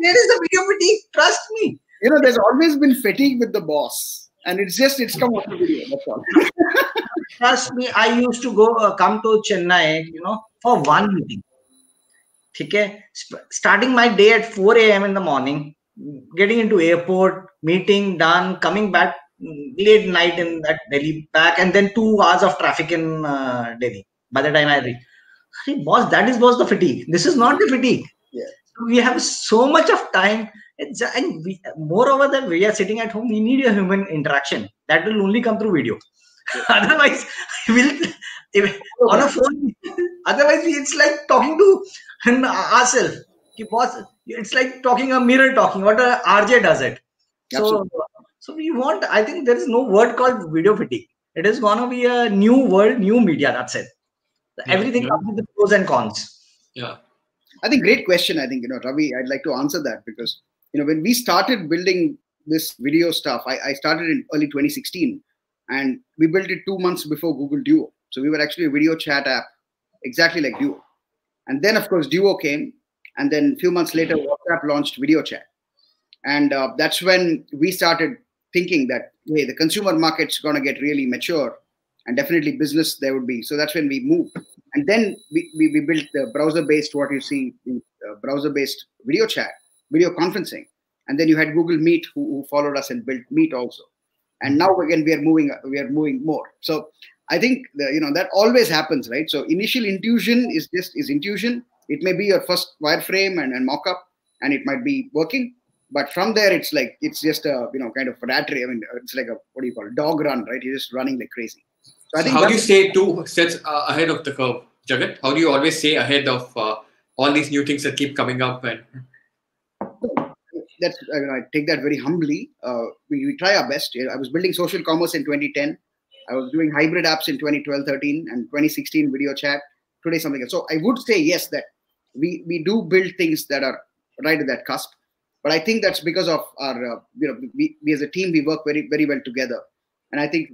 D: There is a video fatigue. Trust me.
A: You know, there's always been fatigue with the boss. And it's come off the video. That's all.
D: Trust me, I used to go come to Chennai, for one meeting. Okay? Starting my day at 4 a.m. in the morning, getting into airport, meeting done, coming back late night in that Delhi back, and then 2 hours of traffic in Delhi. By the time I reach, hey, boss, that was the fatigue. This is not the fatigue.
A: Yeah.
D: So we have so much of time. And moreover, that we are sitting at home, we need a human interaction. That will only come through video. Otherwise, on a phone. Otherwise, it's like talking to ourselves. It's like talking a mirror talking. What a RJ does it. So we want. I think there is no word called video fatigue. It is gonna be a new world, new media. That's it. Everything comes with the pros and cons.
B: Yeah.
A: I think great question. I think, Ravi, I'd like to answer that because, when we started building this video stuff, I started in early 2016 and we built it 2 months before Google Duo. So we were actually a video chat app, exactly like Duo. And then, of course, Duo came. And then a few months later, WhatsApp launched video chat. And that's when we started thinking that, hey, the consumer market's going to get really mature. And definitely business there would be. So that's when we moved. And then we built the browser-based, what you see, browser-based video chat, video conferencing. And then you had Google Meet who followed us and built Meet also. And now again, we are moving more. So I think that always happens, right? So initial intuition is intuition. It may be your first wireframe and mock-up, and it might be working. But from there, it's just a, kind of rat race. I mean, it's like a dog run, right? You're just running like crazy.
B: So I think how do you stay 2 steps ahead of the curve, Jagat? How do you always stay ahead of all these new things that keep coming up? And
A: that's I take that very humbly. We try our best. I was building social commerce in 2010. I was doing hybrid apps in 2012, 13, and 2016 video chat. Today something else. So I would say yes that we do build things that are right at that cusp. But I think that's because of our we as a team, we work very, very well together. And I think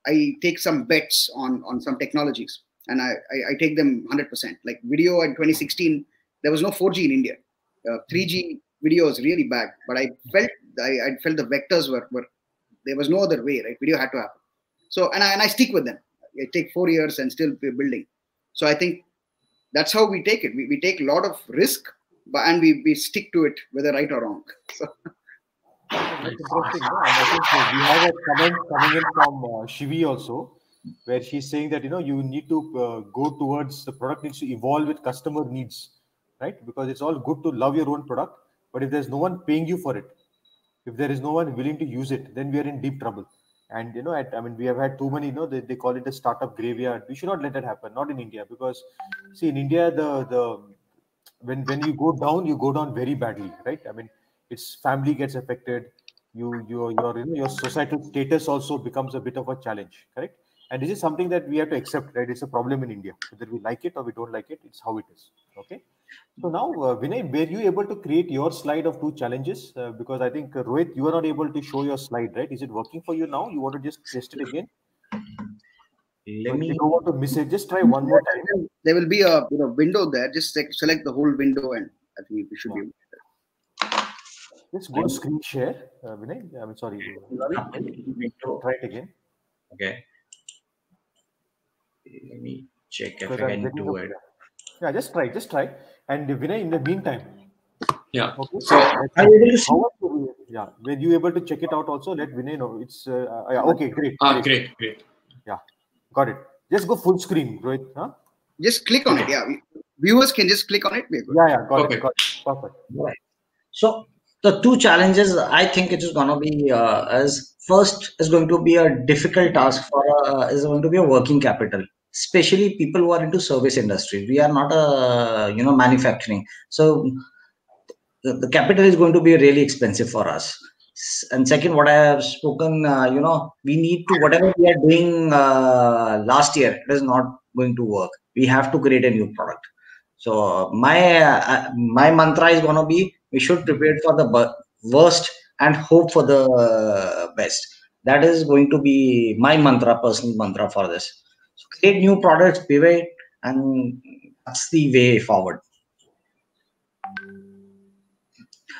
A: I take some bets on some technologies, and I take them 100%. Like video in 2016, there was no 4G in India. 3G video is really bad, but I felt the vectors were there was no other way, right? Video had to happen. So and I stick with them. I take 4 years and still we're building. So I think that's how we take it. We take a lot of risk, and we stick to it, whether right or wrong. So.
C: That's interesting. And I think we have a comment coming in from Shivi also, where she's saying that you need to go towards the product needs to evolve with customer needs, right? Because it's all good to love your own product, but if there's no one paying you for it, if there is no one willing to use it, then we are in deep trouble. And we have had too many. They call it a startup graveyard. We should not let that happen. Not in India, because see, in India when you go down very badly, right? I mean, its family gets affected. Your societal status also becomes a bit of a challenge, correct? And this is something that we have to accept, right? It's a problem in India, whether we like it or we don't like it. It's how it is. Okay. So now, Vinay, were you able to create your slide of 2 challenges? Because I think Rohit, you are not able to show your slide, right? Is it working for you now? You want to just test it again? If you don't want to miss it, just try one more time.
A: There will be a window there. Just select the whole window, and I think we should be able to.
C: Just go to screen share, Vinay. I'm sorry. Try it again.
D: Okay. Let me check if I can do it.
C: Yeah, just try. And Vinay, in the meantime.
B: Yeah.
C: Okay.
B: So
C: were you able to check it out also? Let Vinay know. It's okay. Great.
B: Great.
C: Yeah, got it. Just go full screen, Rohit. Huh?
A: Just click on it. Yeah, viewers can just click on it.
C: Yeah, got it. Perfect.
D: Right. So the 2 challenges, I think it is going to be as first is going to be a difficult task for is going to be a working capital, especially people who are into service industry. We are not a manufacturing, so the capital is going to be really expensive for us. And second, what I have spoken, we need to, whatever we are doing last year, it is not going to work. We have to create a new product. So my mantra is going to be, we should prepare for worst and hope for the best. That is going to be my mantra, personal mantra for this. So create new products, pivot, and that's the way forward.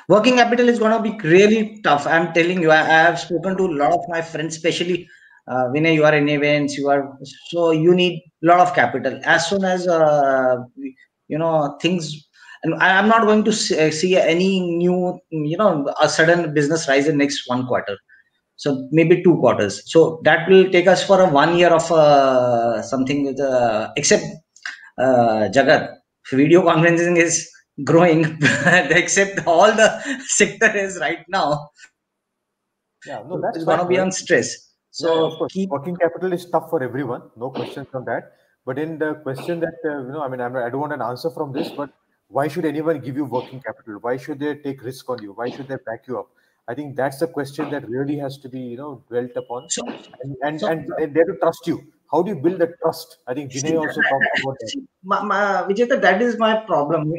D: Working capital is going to be really tough. I'm telling you, I have spoken to a lot of my friends, especially Vinay, you are in events, so you need a lot of capital. As soon as, things, and I'm not going to see any new, a sudden business rise in next 1 quarter. So maybe 2 quarters. So that will take us for a 1 year of something with, except Jagat, video conferencing is growing, except all the sector is right now.
C: Yeah, no, that's
D: it's going to be on stress. So
C: of course, working capital is tough for everyone. No questions on that. But in the question that I don't want an answer from this, but why should anyone give you working capital? Why should they take risk on you? Why should they back you up? I think that's the question that really has to be dwelt upon, and they have to trust you. How do you build that trust? I think Vinay also talked about that.
D: Vijay, that is my problem.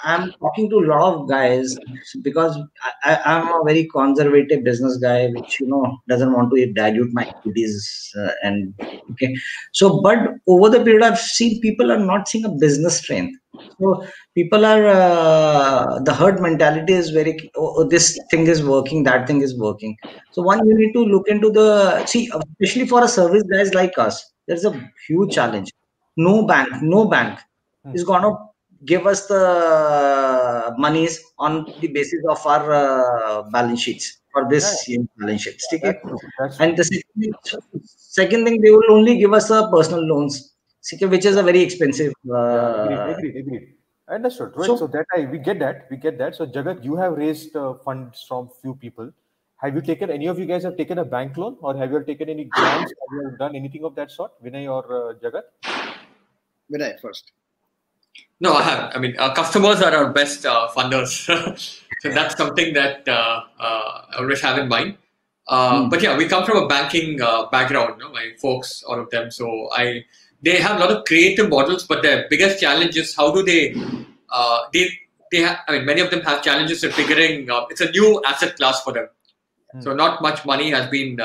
D: I'm talking to a lot of guys because I'm a very conservative business guy, which doesn't want to dilute my equities. And okay, so but over the period, I've seen people are not seeing a business strength. So people are the herd mentality is very. Oh, this thing is working, that thing is working. So one, you need to look into especially for a service guys like us. There's a huge challenge. No bank is gonna give us the monies on the basis of our balance sheets or this balance sheets. Okay? And the second thing, they will only give us personal loans, which is a very expensive.
C: Agreed. Understood. Right. So that we get that. So Jagat, you have raised funds from few people. Have you taken, any of you guys have taken a bank loan, or have you taken any grants? Have you done anything of that sort, Vinay or Jagat?
A: Vinay first.
B: No, I have. I mean, our customers are our best funders. So that's something that I always have in mind. But yeah, we come from a banking background, my folks, all of them. So they have a lot of creative models, but their biggest challenge is how do they many of them have challenges in figuring, it's a new asset class for them. So not much money has been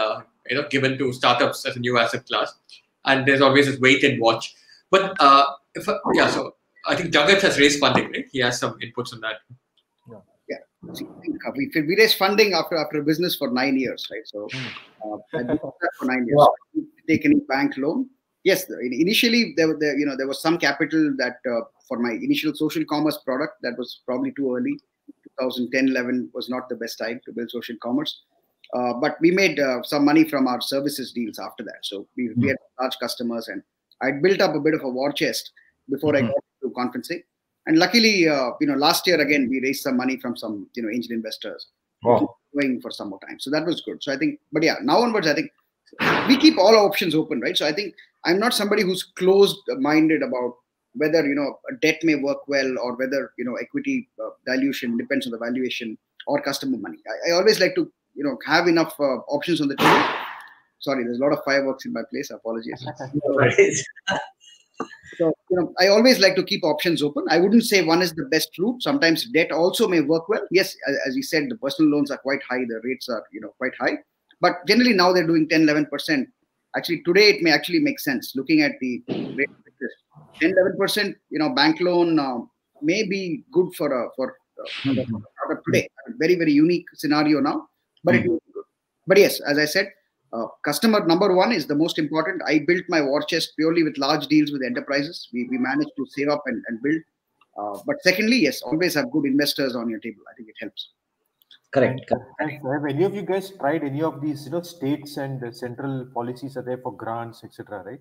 B: given to startups as a new asset class, and there's always this wait and watch. But so I think Jagat has raised funding, right? He has some inputs on that.
A: Yeah, we raised funding after a business for 9 years, right? So I did that for 9 years.
D: Wow.
A: So take any bank loan? Yes, initially there was some capital that for my initial social commerce product that was probably too early. 2010-11 was not the best time to build social commerce. But we made some money from our services deals after that. So we had large customers, and I'd built up a bit of a war chest before I got into conferencing. And luckily, last year again, we raised some money from some, angel investors.
D: Wow.
A: Going for some more time. So that was good. So I think, but yeah, now onwards, I think we keep all options open, right? So I think I'm not somebody who's closed-minded about whether, a debt may work well or whether, equity dilution depends on the valuation or customer money. I always like to, have enough options on the table. Sorry, there's a lot of fireworks in my place. Apologies. So, I always like to keep options open. I wouldn't say one is the best route. Sometimes debt also may work well. Yes, as you said, the personal loans are quite high. The rates are, quite high. But generally now they're doing 10, 11%. Actually, today it may actually make sense looking at the rate. 10, 11%, bank loan may be good for today. Very, very unique scenario now. But it will be good. But yes, as I said, customer number one is the most important. I built my war chest purely with large deals with enterprises. We managed to save up and build. But secondly, yes, always have good investors on your table. I think it helps.
D: Correct.
C: Have any of you guys tried any of these, states and central policies are there for grants, etc., right?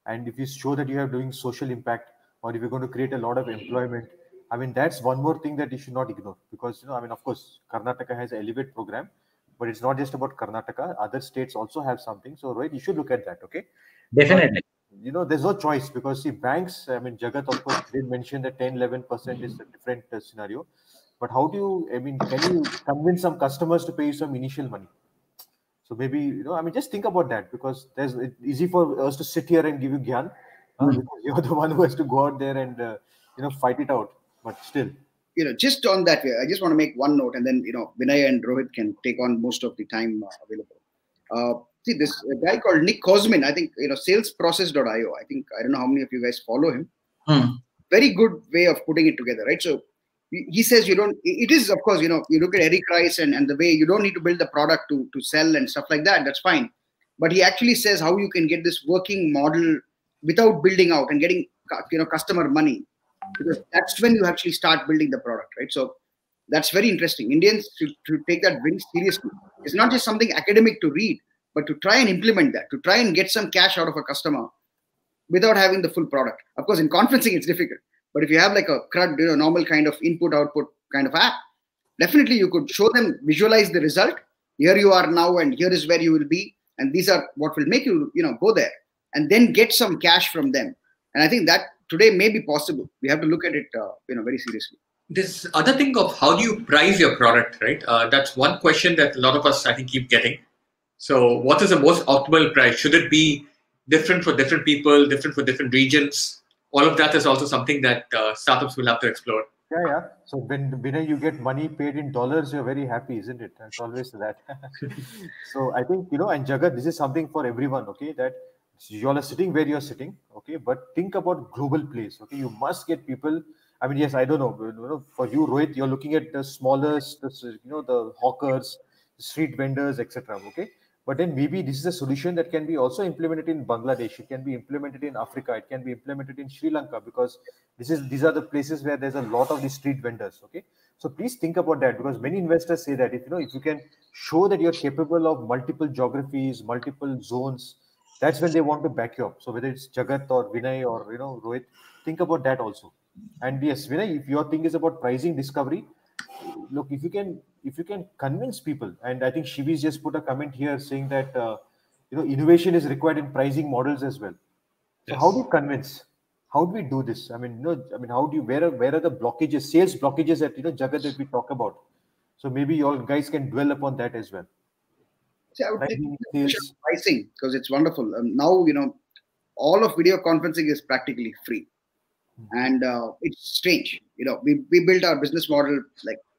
C: And if you show that you are doing social impact, or if you're going to create a lot of employment, I mean, that's one more thing that you should not ignore, because, of course, Karnataka has an Elevate program, but it's not just about Karnataka. Other states also have something. So, right, you should look at that, okay?
D: Definitely.
C: But, there's no choice, because, see, banks, Jagat, of course, did mention that 10, 11% is a different scenario. But how do you, can you convince some customers to pay you some initial money? So maybe, just think about that, because it's easy for us to sit here and give you gyan. Because you're the one who has to go out there and, fight it out. But still.
A: just on that way, I just want to make one note, and then Vinay and Rohit can take on most of the time available. See, this guy called Nick Kozmin, I think, salesprocess.io. I don't know how many of you guys follow him. Very good way of putting it together, right? So he says it is, of course, you look at Eric Rice and the way you don't need to build the product to sell and stuff like that. That's fine. But he actually says how you can get this working model without building out and getting, customer money, because that's when you actually start building the product, right? So that's very interesting. Indians should take that very seriously. It's not just something academic to read, but to try and implement that, to try and get some cash out of a customer without having the full product. Of course, in conferencing, it's difficult. But if you have like a CRUD, normal kind of input-output kind of app, definitely you could show them, visualize the result. Here you are now, and here is where you will be. And these are what will make you, go there. And then get some cash from them. And I think that today may be possible. We have to look at it, very seriously.
B: This other thing of how do you price your product, right? That's one question that a lot of us, I think, keep getting. So what is the most optimal price? Should it be different for different people, different for different regions? All of that is also something that startups will have to explore.
C: Yeah. So when you get money paid in dollars, you're very happy, isn't it? It's always that. So I think, and Jagat, this is something for everyone, okay? That you all are sitting where you're sitting, okay? But think about global place, okay? You must get people. I mean, yes, I don't know. For you, Rohit, you're looking at the smallest, the hawkers, street vendors, etc. Okay, but then maybe this is a solution that can be also implemented in Bangladesh. It can be implemented in Africa. It can be implemented in Sri Lanka, because these are the places where there's a lot of these street vendors. Okay, so please think about that, because many investors say that if you can show that you're capable of multiple geographies, multiple zones, that's when they want to back you up. So whether it's Jagat or Vinay or Rohit, think about that also. And yes, Vinay, if your thing is about pricing discovery, look, if you can convince people, and I think Shivi's just put a comment here saying that innovation is required in pricing models as well. So yes. How do you convince? How do we do this? I mean, how do you? Where are the blockages, sales blockages that Jagat that we talk about? So maybe you all guys can dwell upon that as well.
A: See, I would take pricing, because it's wonderful. Now all of video conferencing is practically free. And it's strange, we built our business model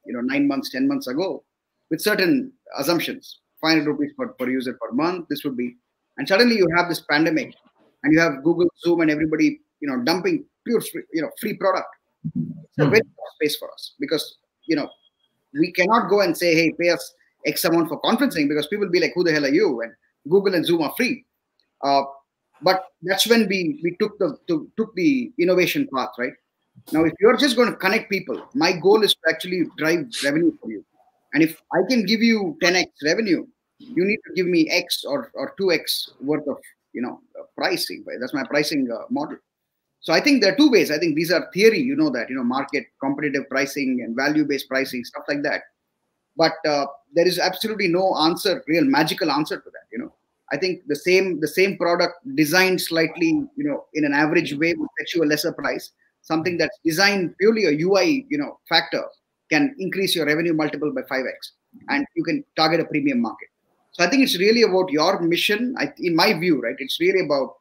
A: 9 months, 10 months ago with certain assumptions, 500 rupees per user per month, this would be, and suddenly you have this pandemic and you have Google, Zoom and everybody, dumping pure free product. It's a very tough space for us, because, we cannot go and say, hey, pay us X amount for conferencing, because people will be like, who the hell are you? And Google and Zoom are free. But that's when we took the innovation path, right? Now, if you're just going to connect people, my goal is to actually drive revenue for you. And if I can give you 10x revenue, you need to give me X or 2x worth of pricing. Right? That's my pricing model. So I think there are two ways. I think these are theory, that market competitive pricing and value-based pricing, stuff like that. But there is absolutely no real magical answer to that. I think the same product designed slightly, in an average way will fetch you a lesser price. Something that's designed purely a UI, factor can increase your revenue multiple by 5x, and you can target a premium market. So I think it's really about your mission. In my view, right, it's really about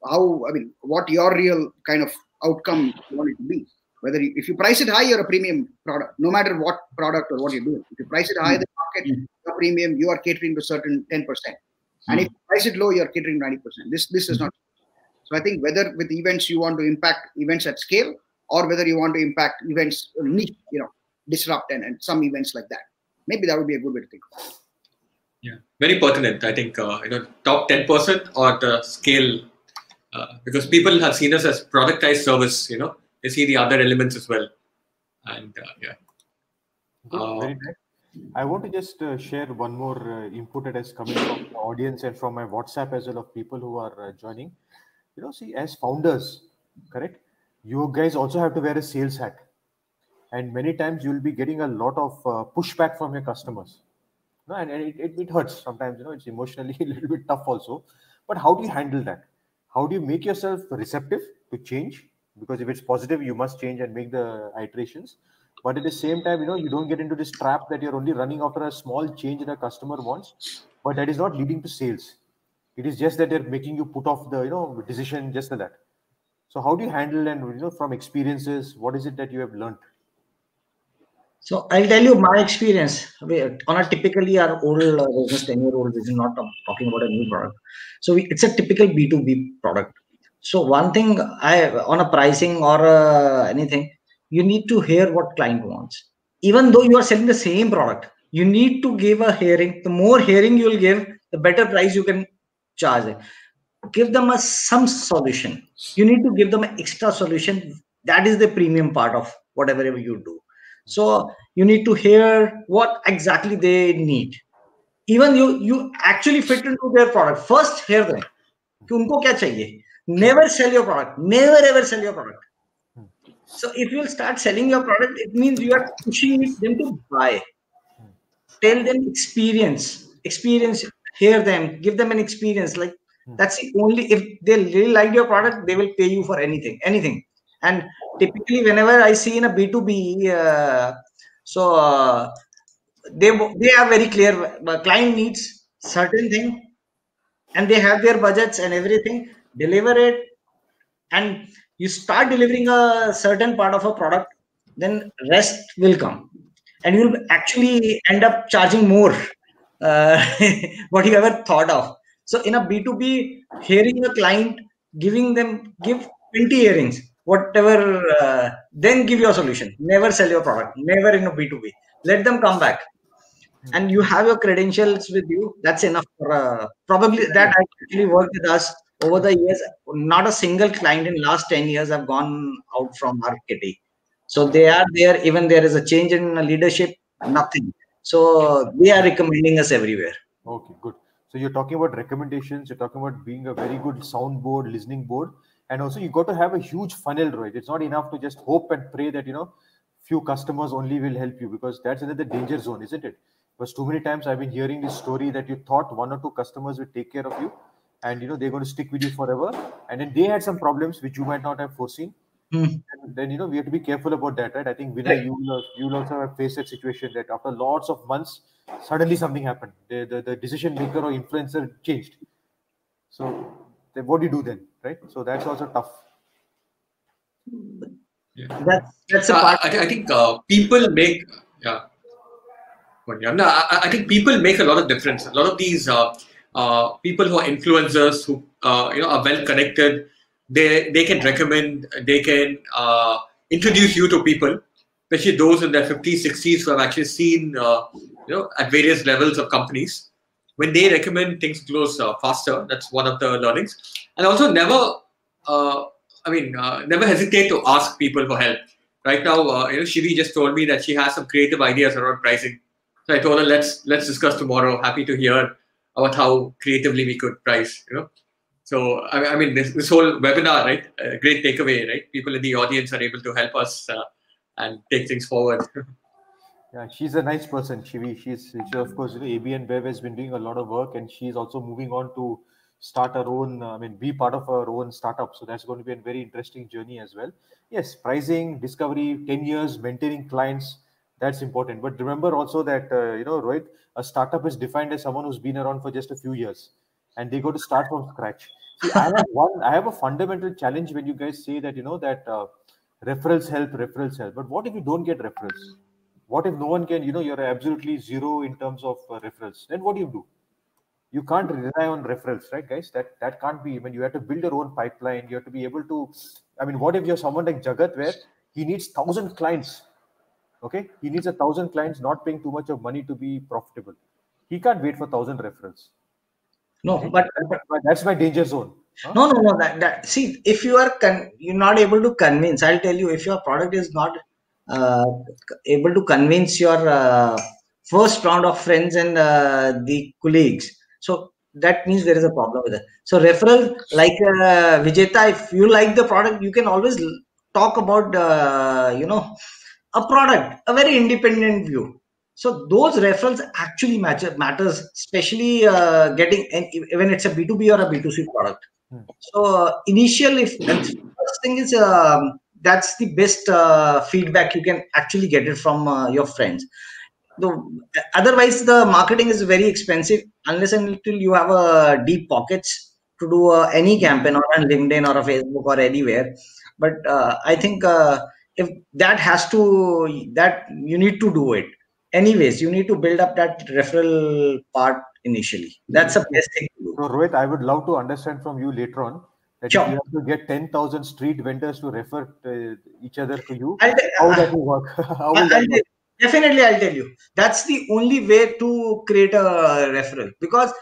A: what your real kind of outcome you want it to be. Whether if you price it high, you're a premium product, no matter what product or what you're doing. If you price it high, the market, you're premium, you are catering to certain 10%. And if you price it low, you're catering 90%. This is not. So I think whether with events you want to impact events at scale, or whether you want to impact events niche, disrupt and some events like that. Maybe that would be a good way to think of it.
B: Yeah, very pertinent. I think top 10% or the scale, because people have seen us as productized service. They see the other elements as well, and
C: very nice. I want to just share one more input that has come in from the audience and from my WhatsApp as well of people who are joining. See, as founders, correct? You guys also have to wear a sales hat, and many times you will be getting a lot of pushback from your customers. And it hurts sometimes. It's emotionally a little bit tough also. But how do you handle that? How do you make yourself receptive to change? Because if it's positive, you must change and make the iterations. But at the same time, you don't get into this trap that you're only running after a small change that a customer wants, but that is not leading to sales. It is just that they're making you put off the decision just like that. So how do you handle, and from experiences, what is it that you have learned
D: So I'll tell you my experience on a typically our old business, 10-year-old business, not talking about a new product. So it's a typical B2B product. So one thing on a pricing or anything, you need to hear what client wants. Even though you are selling the same product, you need to give a hearing. The more hearing you will give, the better price you can charge. Give them some solution. You need to give them an extra solution. That is the premium part of whatever you do. So you need to hear what exactly they need. Even you actually fit into their product. First hear them कि उनको क्या चाहिए. Never sell your product. Never ever sell your product. So if you start selling your product, it means you are pushing them to buy. Tell them experience. Hear them, give them an experience. Like that's the only, if they really like your product, they will pay you for anything. And typically whenever I see in a B2B, they are very clear. Client needs certain thing and they have their budgets and everything. Deliver it, and you start delivering a certain part of a product, then rest will come, and you'll actually end up charging more what you ever thought of. So in a B2B, hearing a client, give 20 hearings, whatever, then give your solution. Never sell your product. Never in a B2B. Let them come back. And you have your credentials with you. That's enough for probably that actually worked with us over the years. Not a single client in last 10 years have gone out from our kitty. So they are there. Even there is a change in leadership, nothing. So they are recommending us everywhere.
C: Okay, good. So you're talking about recommendations. You're talking about being a very good soundboard, listening board, and also you got to have a huge funnel, right? It's not enough to just hope and pray that few customers only will help you, because that's another danger zone, isn't it? Because too many times I've been hearing this story that you thought 1 or 2 customers will take care of you, and they're going to stick with you forever, and then they had some problems which you might not have foreseen. And then we have to be careful about that, right? I think Vinay, you will also have faced that situation that after lots of months, suddenly something happened. The decision maker or influencer changed. So what do you do then, right? So that's also tough.
B: Yeah. That's a part. I think people make I think people make a lot of difference. A lot of these people who are influencers, who are well connected, they can recommend, they can introduce you to people, especially those in their 50s, 60s who have actually seen at various levels of companies. When they recommend, things close faster. That's one of the learnings. And also never hesitate to ask people for help. Right now, Shivi just told me that she has some creative ideas around pricing. So I told her, let's discuss tomorrow. Happy to hear about how creatively we could price. So I mean, this whole webinar, right? A great takeaway, right? People in the audience are able to help us and take things forward.
C: Yeah, she's a nice person. She's of course, AB and Bev has been doing a lot of work, and she's also moving on to start her own. Be part of her own startup. So that's going to be a very interesting journey as well. Yes, pricing, discovery, 10 years, maintaining clients. That's important. But remember also that, Rohit, a startup is defined as someone who's been around for just a few years, and they got to start from scratch. See, I have a fundamental challenge when you guys say that, referrals help. But what if you don't get referrals? What if no one can, you're absolutely zero in terms of referrals? Then what do you do? You can't rely on referrals, right, guys? That can't be. I mean, you have to build your own pipeline. You have to be able to, what if you're someone like Jagat, where he needs 1,000 clients? Okay, he needs 1,000 clients, not paying too much of money to be profitable. He can't wait for 1,000 referrals.
D: No,
C: okay?
D: but
C: that's my danger zone.
D: Huh? No. That see, if you are you're not able to convince, I'll tell you, if your product is not able to convince your first round of friends and the colleagues, so that means there is a problem with it. So referral, like Vijeta, if you like the product, you can always talk about a product, a very independent view. So those referrals actually matters, especially getting, when it's a B2B or a B2C product. So initial, first thing is that's the best feedback you can actually get it from your friends. Otherwise, the marketing is very expensive unless and until you have deep pockets to do any campaign or on LinkedIn or a Facebook or anywhere. But I think if that you need to do it anyways. You need to build up that referral part initially. That's the best thing to do.
C: So Rohit, I would love to understand from you later on that
D: Sure.
C: if you have to get 10,000 street vendors to refer each other to you,
D: how
C: that will work? How will that work?
D: Definitely, I'll tell you. That's the only way to create a referral, because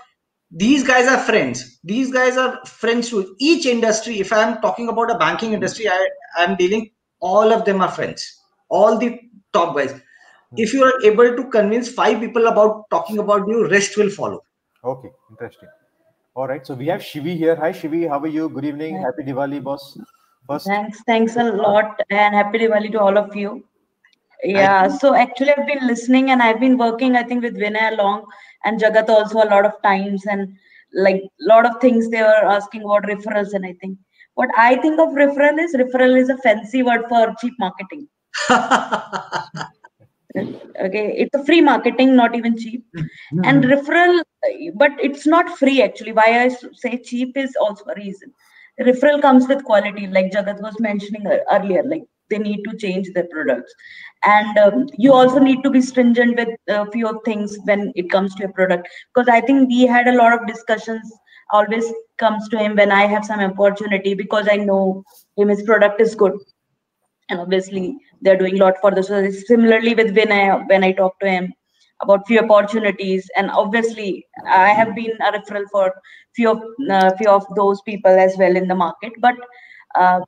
D: these guys are friends. These guys are friends to each industry. If I'm talking about a banking industry, I'm dealing, all of them are friends. All the top guys. If you are able to convince 5 people about talking about you, rest will follow.
C: Okay, interesting. All right, so we have Shivi here. Hi Shivi, how are you? Good evening. Happy Diwali, boss.
E: First. Thanks a lot, and happy Diwali to all of you. Yeah, so actually I've been listening and I've been working, I think, with Vinay along and Jagat also a lot of times, and like a lot of things they were asking about referrals. And I think what I think of referral is a fancy word for cheap marketing. Okay, it's a free marketing, not even cheap. And referral, but it's not free actually. Why I say cheap is also a reason. Referral comes with quality, like Jagat was mentioning earlier, like they need to change their products. And you also need to be stringent with a few things when it comes to a product, because I think we had a lot of discussions always comes to him when I have some opportunity, because I know his product is good. And obviously they're doing a lot for this. So similarly with Vinay, when I talk to him about few opportunities, and obviously I have been a referral for few of those people as well in the market. But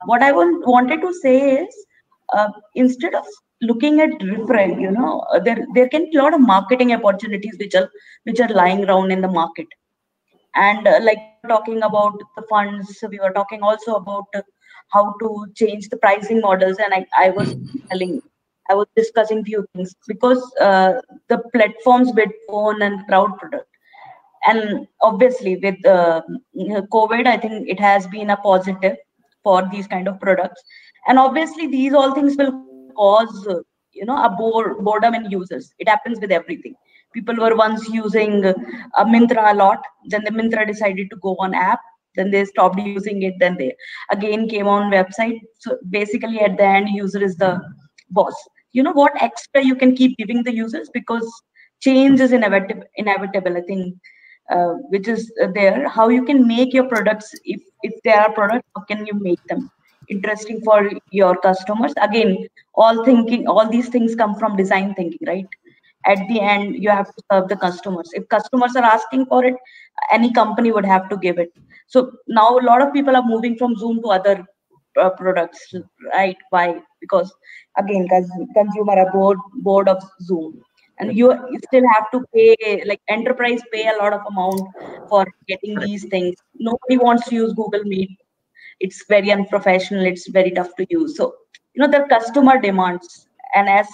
E: what I wanted to say is, instead of looking at referral, there can be a lot of marketing opportunities which are lying around in the market. And like talking about the funds, we were talking also about how to change the pricing models, and I was discussing few things, because the platforms Bitphone and Crowd Product, and obviously with COVID, I think it has been a positive for these kind of products. And obviously these all things will cause a boredom in users. It happens with everything. People were once using Myntra a lot, then the Myntra decided to go on app, then they stopped using it, then they again came on website. So basically at the end, user is the boss. What extra you can keep giving the users, because change is inevitable, I think, which is there. How you can make your products, if there are products, how can you make them interesting for your customers? Again, all these things come from design thinking, right? At the end, you have to serve the customers. If customers are asking for it, any company would have to give it. So now a lot of people are moving from Zoom to other products, right? Why? Because again, consumer are bored of Zoom, and you still have to pay, like enterprise pay a lot of amount for getting these things. Nobody wants to use Google Meet. It's very unprofessional. It's very tough to use. So the customer demands, and as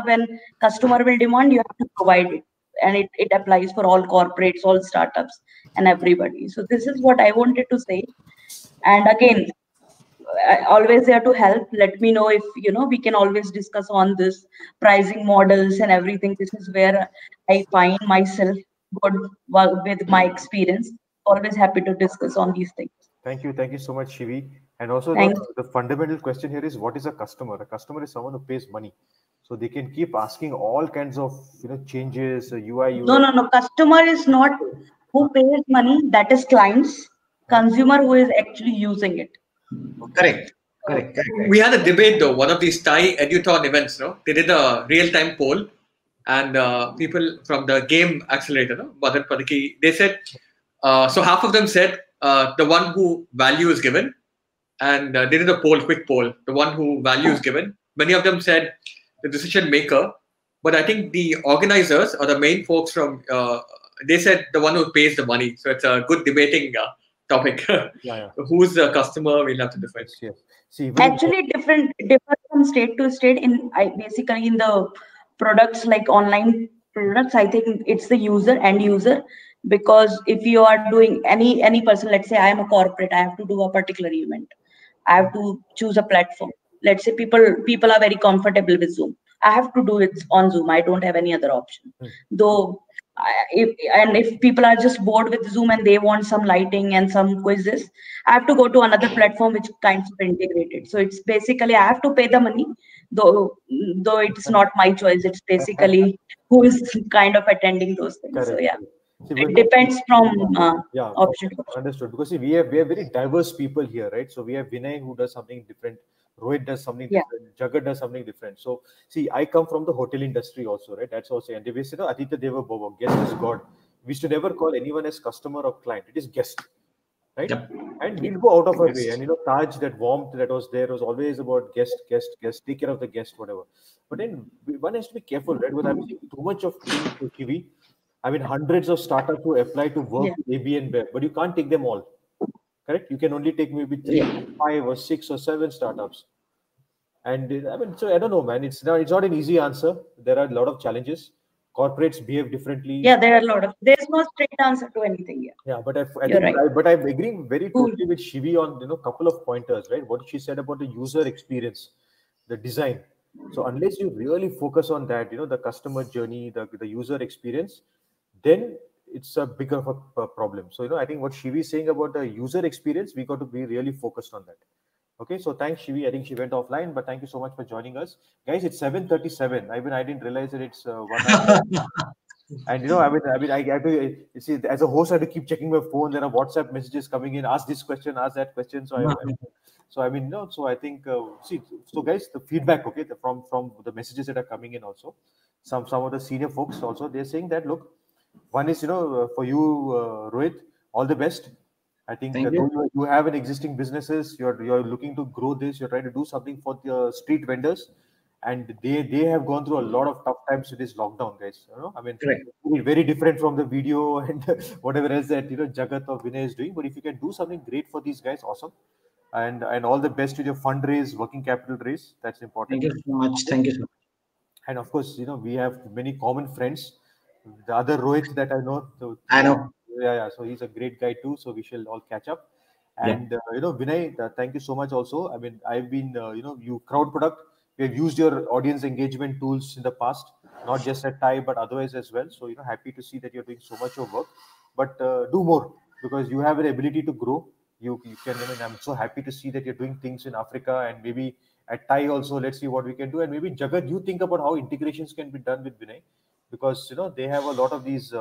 E: when customer will demand, you have to provide it, and it applies for all corporates, all startups, and everybody. So this is what I wanted to say. And again, always there to help. Let me know if we can always discuss on this pricing models and everything. This is where I find myself good with my experience. Always happy to discuss on these things.
C: Thank you so much, Shivi. And also the fundamental question here is, what is a customer? A customer is someone who pays money. So they can keep asking all kinds of changes, UI, UX.
E: No. Customer is not who pays money. That is clients. Consumer who is actually using it.
D: Correct.
B: We had a debate though. One of these Thai Eduthon events, no? They did a real-time poll, and people from the game accelerator, no? Madan Padaki, they said, so half of them said the one who value is given, and they did a quick poll, the one who value is given. Many of them said the decision maker, but I think the organizers or the main folks from, they said the one who pays the money. So it's a good debating topic.
C: Yeah.
B: Who's the customer? We'll have to define.
C: Yes. See,
E: actually different from state to state. Basically in the products, like online products, I think it's the end user. Because if you are doing any person, let's say I am a corporate, I have to do a particular event, I have to choose a platform. Let's say people are very comfortable with Zoom. I have to do it on Zoom. I don't have any other option. Though if people are just bored with Zoom and they want some lighting and some quizzes, I have to go to another platform which kind of integrated. So it's basically I have to pay the money, though it's not my choice. It's basically who is kind of attending those things.
C: Correct.
E: So yeah, it depends from option to option.
C: Understood. Because see, we have very diverse people here, right? So we have Vinay who does something different. Rohit does something different. Jagat does something different. So see, I come from the hotel industry also, right? That's also, and they say, Aditya Deva Bhava, guest is God. We used to never call anyone as customer or client. It is guest, right?
D: Yep.
C: And we'll go out of our way. And Taj, that warmth that was there was always about guest, take care of the guest, whatever. But then one has to be careful, right? Because I'm seeing too much of things to TV. I mean, hundreds of startups who apply to work with AB and Web, but you can't take them all. Correct? You can only take maybe 3, 5 or 6 or 7 startups. And I mean, so I don't know, man. It's not an easy answer. There are a lot of challenges. Corporates behave differently.
E: Yeah, there are a lot of. There's no straight answer to anything.
C: Yeah, but I'm agreeing very totally with Shivi on a couple of pointers, right? What she said about the user experience, the design. So unless you really focus on that, the customer journey, the user experience, then it's a bigger of a problem. So, I think what Shivi is saying about the user experience, we got to be really focused on that. Okay, so thanks, Shivi. I think she went offline, but thank you so much for joining us. Guys, it's 7:37. I didn't realize that it's 1 hour. And, I have to, see, as a host, I have to keep checking my phone. There are WhatsApp messages coming in, ask this question, ask that question. So, I think, so guys, the feedback, okay, from the messages that are coming in also, some of the senior folks also, they're saying that, look, one is, for you, Rohit, all the best. I think you have an existing businesses, you're looking to grow this, you're trying to do something for the street vendors, and they have gone through a lot of tough times with this lockdown, guys. I mean, very different from the video and whatever else that Jagat or Vinay is doing. But if you can do something great for these guys, awesome. And all the best with your fundraise, working capital raise. That's important.
D: Thank you so much. Thank you so much.
C: And of course, we have many common friends. The other Rohit that I know.
D: I know.
C: Yeah. So he's a great guy too. So we shall all catch up. And Vinay, thank you so much. Also, I mean, I've been, you Crowd Product. We have used your audience engagement tools in the past, not just at TiE, but otherwise as well. So happy to see that you're doing so much of work. But do more, because you have an ability to grow. You can. I mean, I'm so happy to see that you're doing things in Africa, and maybe at TiE also. Let's see what we can do. And maybe Jagat, you think about how integrations can be done with Vinay, because they have a lot of these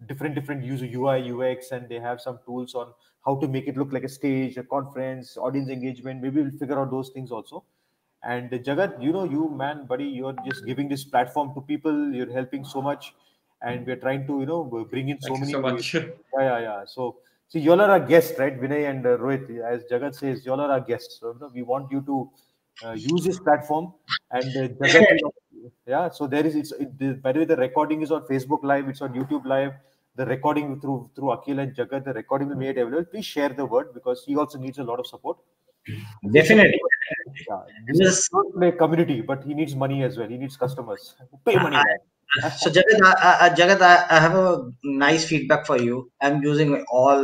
C: different user UI, UX, and they have some tools on how to make it look like a stage, a conference, audience engagement. Maybe we'll figure out those things also. And Jagat, you man, buddy, you're just giving this platform to people. You're helping so much, and we're trying to bring in so many.
B: So much.
C: Yeah. So see, y'all are our guests, right? Vinay and Rohit, as Jagat says, y'all are our guests. So we want you to use this platform. And Jagat, so there is. By the way, the recording is on Facebook Live. It's on YouTube Live. The recording through Akhil and Jagat, the recording will be made available. Please share the word, because he also needs a lot of support.
D: Definitely.
C: Yeah, this is not a community, but he needs money as well. He needs customers. Pay money.
D: So Jagat, I have a nice feedback for you. I'm using all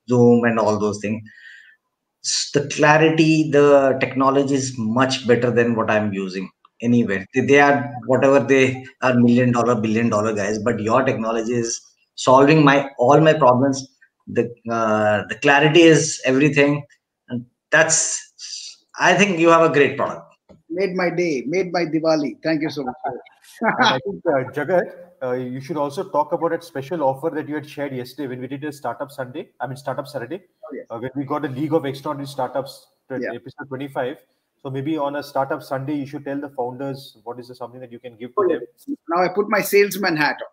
D: Zoom and all those things. The clarity, the technology is much better than what I'm using anywhere. They are whatever they are $1 million, $1 billion guys, but your technology is solving all my problems. The clarity is everything, and I think you have a great product.
A: Made my day, made my Diwali. Thank you so much.
C: I think Jagat, you should also talk about that special offer that you had shared yesterday when we did a Startup Saturday. When we got a League of Extraordinary Startups, episode 25. So maybe on a Startup Sunday, you should tell the founders what is something that you can give to them.
A: Now I put my salesman hat on.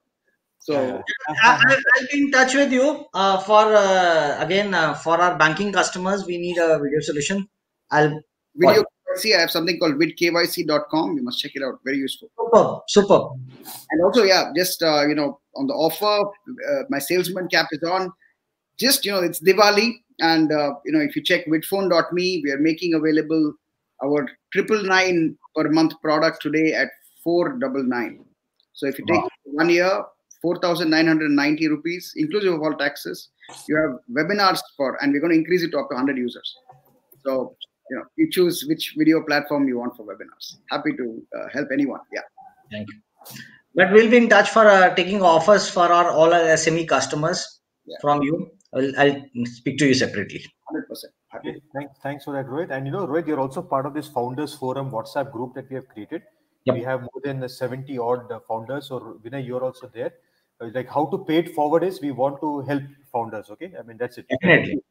A: So
D: I'll be in touch with you for our banking customers. We need a video solution.
A: Video KYC, I have something called vidkyc.com. You must check it out. Very useful.
D: Super.
A: And also, just on the offer, my salesman cap is on. Just it's Diwali, and if you check vidphone.me, we are making available our 999 per month product today at 499. So if you take 1 year, 4,990 rupees, inclusive of all taxes. You have webinars and we're going to increase it to up to 100 users. So you choose which video platform you want for webinars. Happy to help anyone. Yeah.
D: Thank you. But we'll be in touch for taking offers for all our SME customers from you. I'll speak to you separately.
A: 100%.
C: Okay, thanks for that, Rohit. And Rohit, you're also part of this Founders Forum WhatsApp group that we have created.
D: Yep.
C: We have more than 70 odd founders. Or Vinay, you're also there. Like how to pay it forward is we want to help founders. Okay, I mean that's it.
D: Definitely.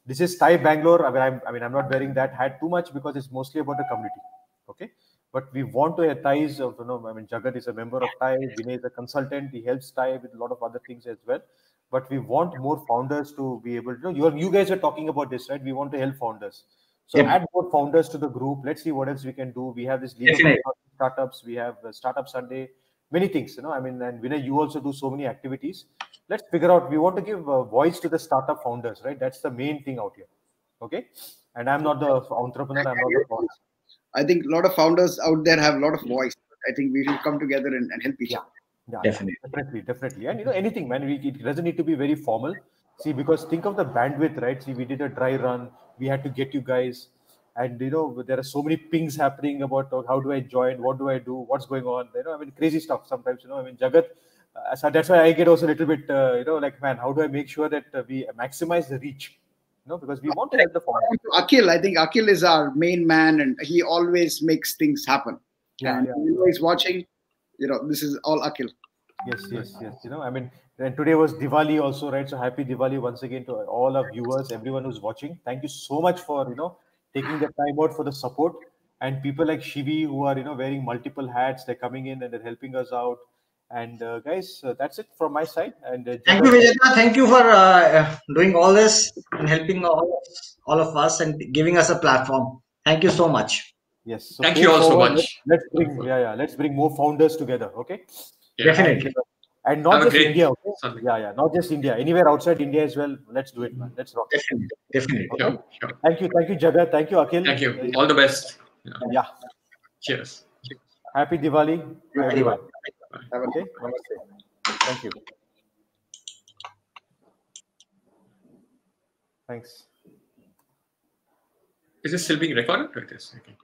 C: This is TiE Bangalore. I'm not wearing that hat too much because it's mostly about the community. Okay, but we want to ties of Jagat is a member of TiE. Vinay is a consultant. He helps TiE with a lot of other things as well. But we want more founders to be able to. You guys are talking about this, right? We want to help founders. So add more founders to the group. Let's see what else we can do. We have this League of Startups. We have Startup Sunday. Many things, and Vinay, you also do so many activities. Let's figure out. We want to give voice to the startup founders, right? That's the main thing out here. Okay. And I'm not the entrepreneur. I'm not the founder.
A: I think a lot of founders out there have a lot of voice. I think we should come together and help each other.
C: Yeah, definitely. And anything, man, it doesn't need to be very formal. See, because think of the bandwidth, right? See, we did a dry run. We had to get you guys. And, there are so many pings happening about how do I join? What do I do? What's going on? Crazy stuff sometimes, Jagat. So that's why I get also a little bit, man, how do I make sure that we maximize the reach? Because we want to help the founders.
A: Akhil, I think Akhil is our main man and he always makes things happen. And he's watching, this is all Akhil.
C: Yes. And today was Diwali also, right? So happy Diwali once again to all our viewers, everyone who's watching. Thank you so much for, taking the time out for the support. And people like Shivi who are, wearing multiple hats, they're coming in and they're helping us out. And guys, that's it from my side. And
D: thank you, Vijayta. Thank you for doing all this and helping all of us and giving us a platform. Thank you so much.
C: Yes. So
B: thank you all so much.
C: Let's bring more founders together. Okay.
D: Yeah. Definitely.
C: And not just India. Okay? Yeah. Not just India. Anywhere outside India as well. Let's do it, man. Let's rock.
D: Definitely.
C: Okay? Sure. Thank you, Jagat. Thank you, Akhil.
B: Thank you. All the best.
C: Yeah.
B: Cheers.
C: Happy Diwali to everyone.
A: Okay.
C: Thank you. Thanks.
B: Is this still being recorded? Right, yes. Okay.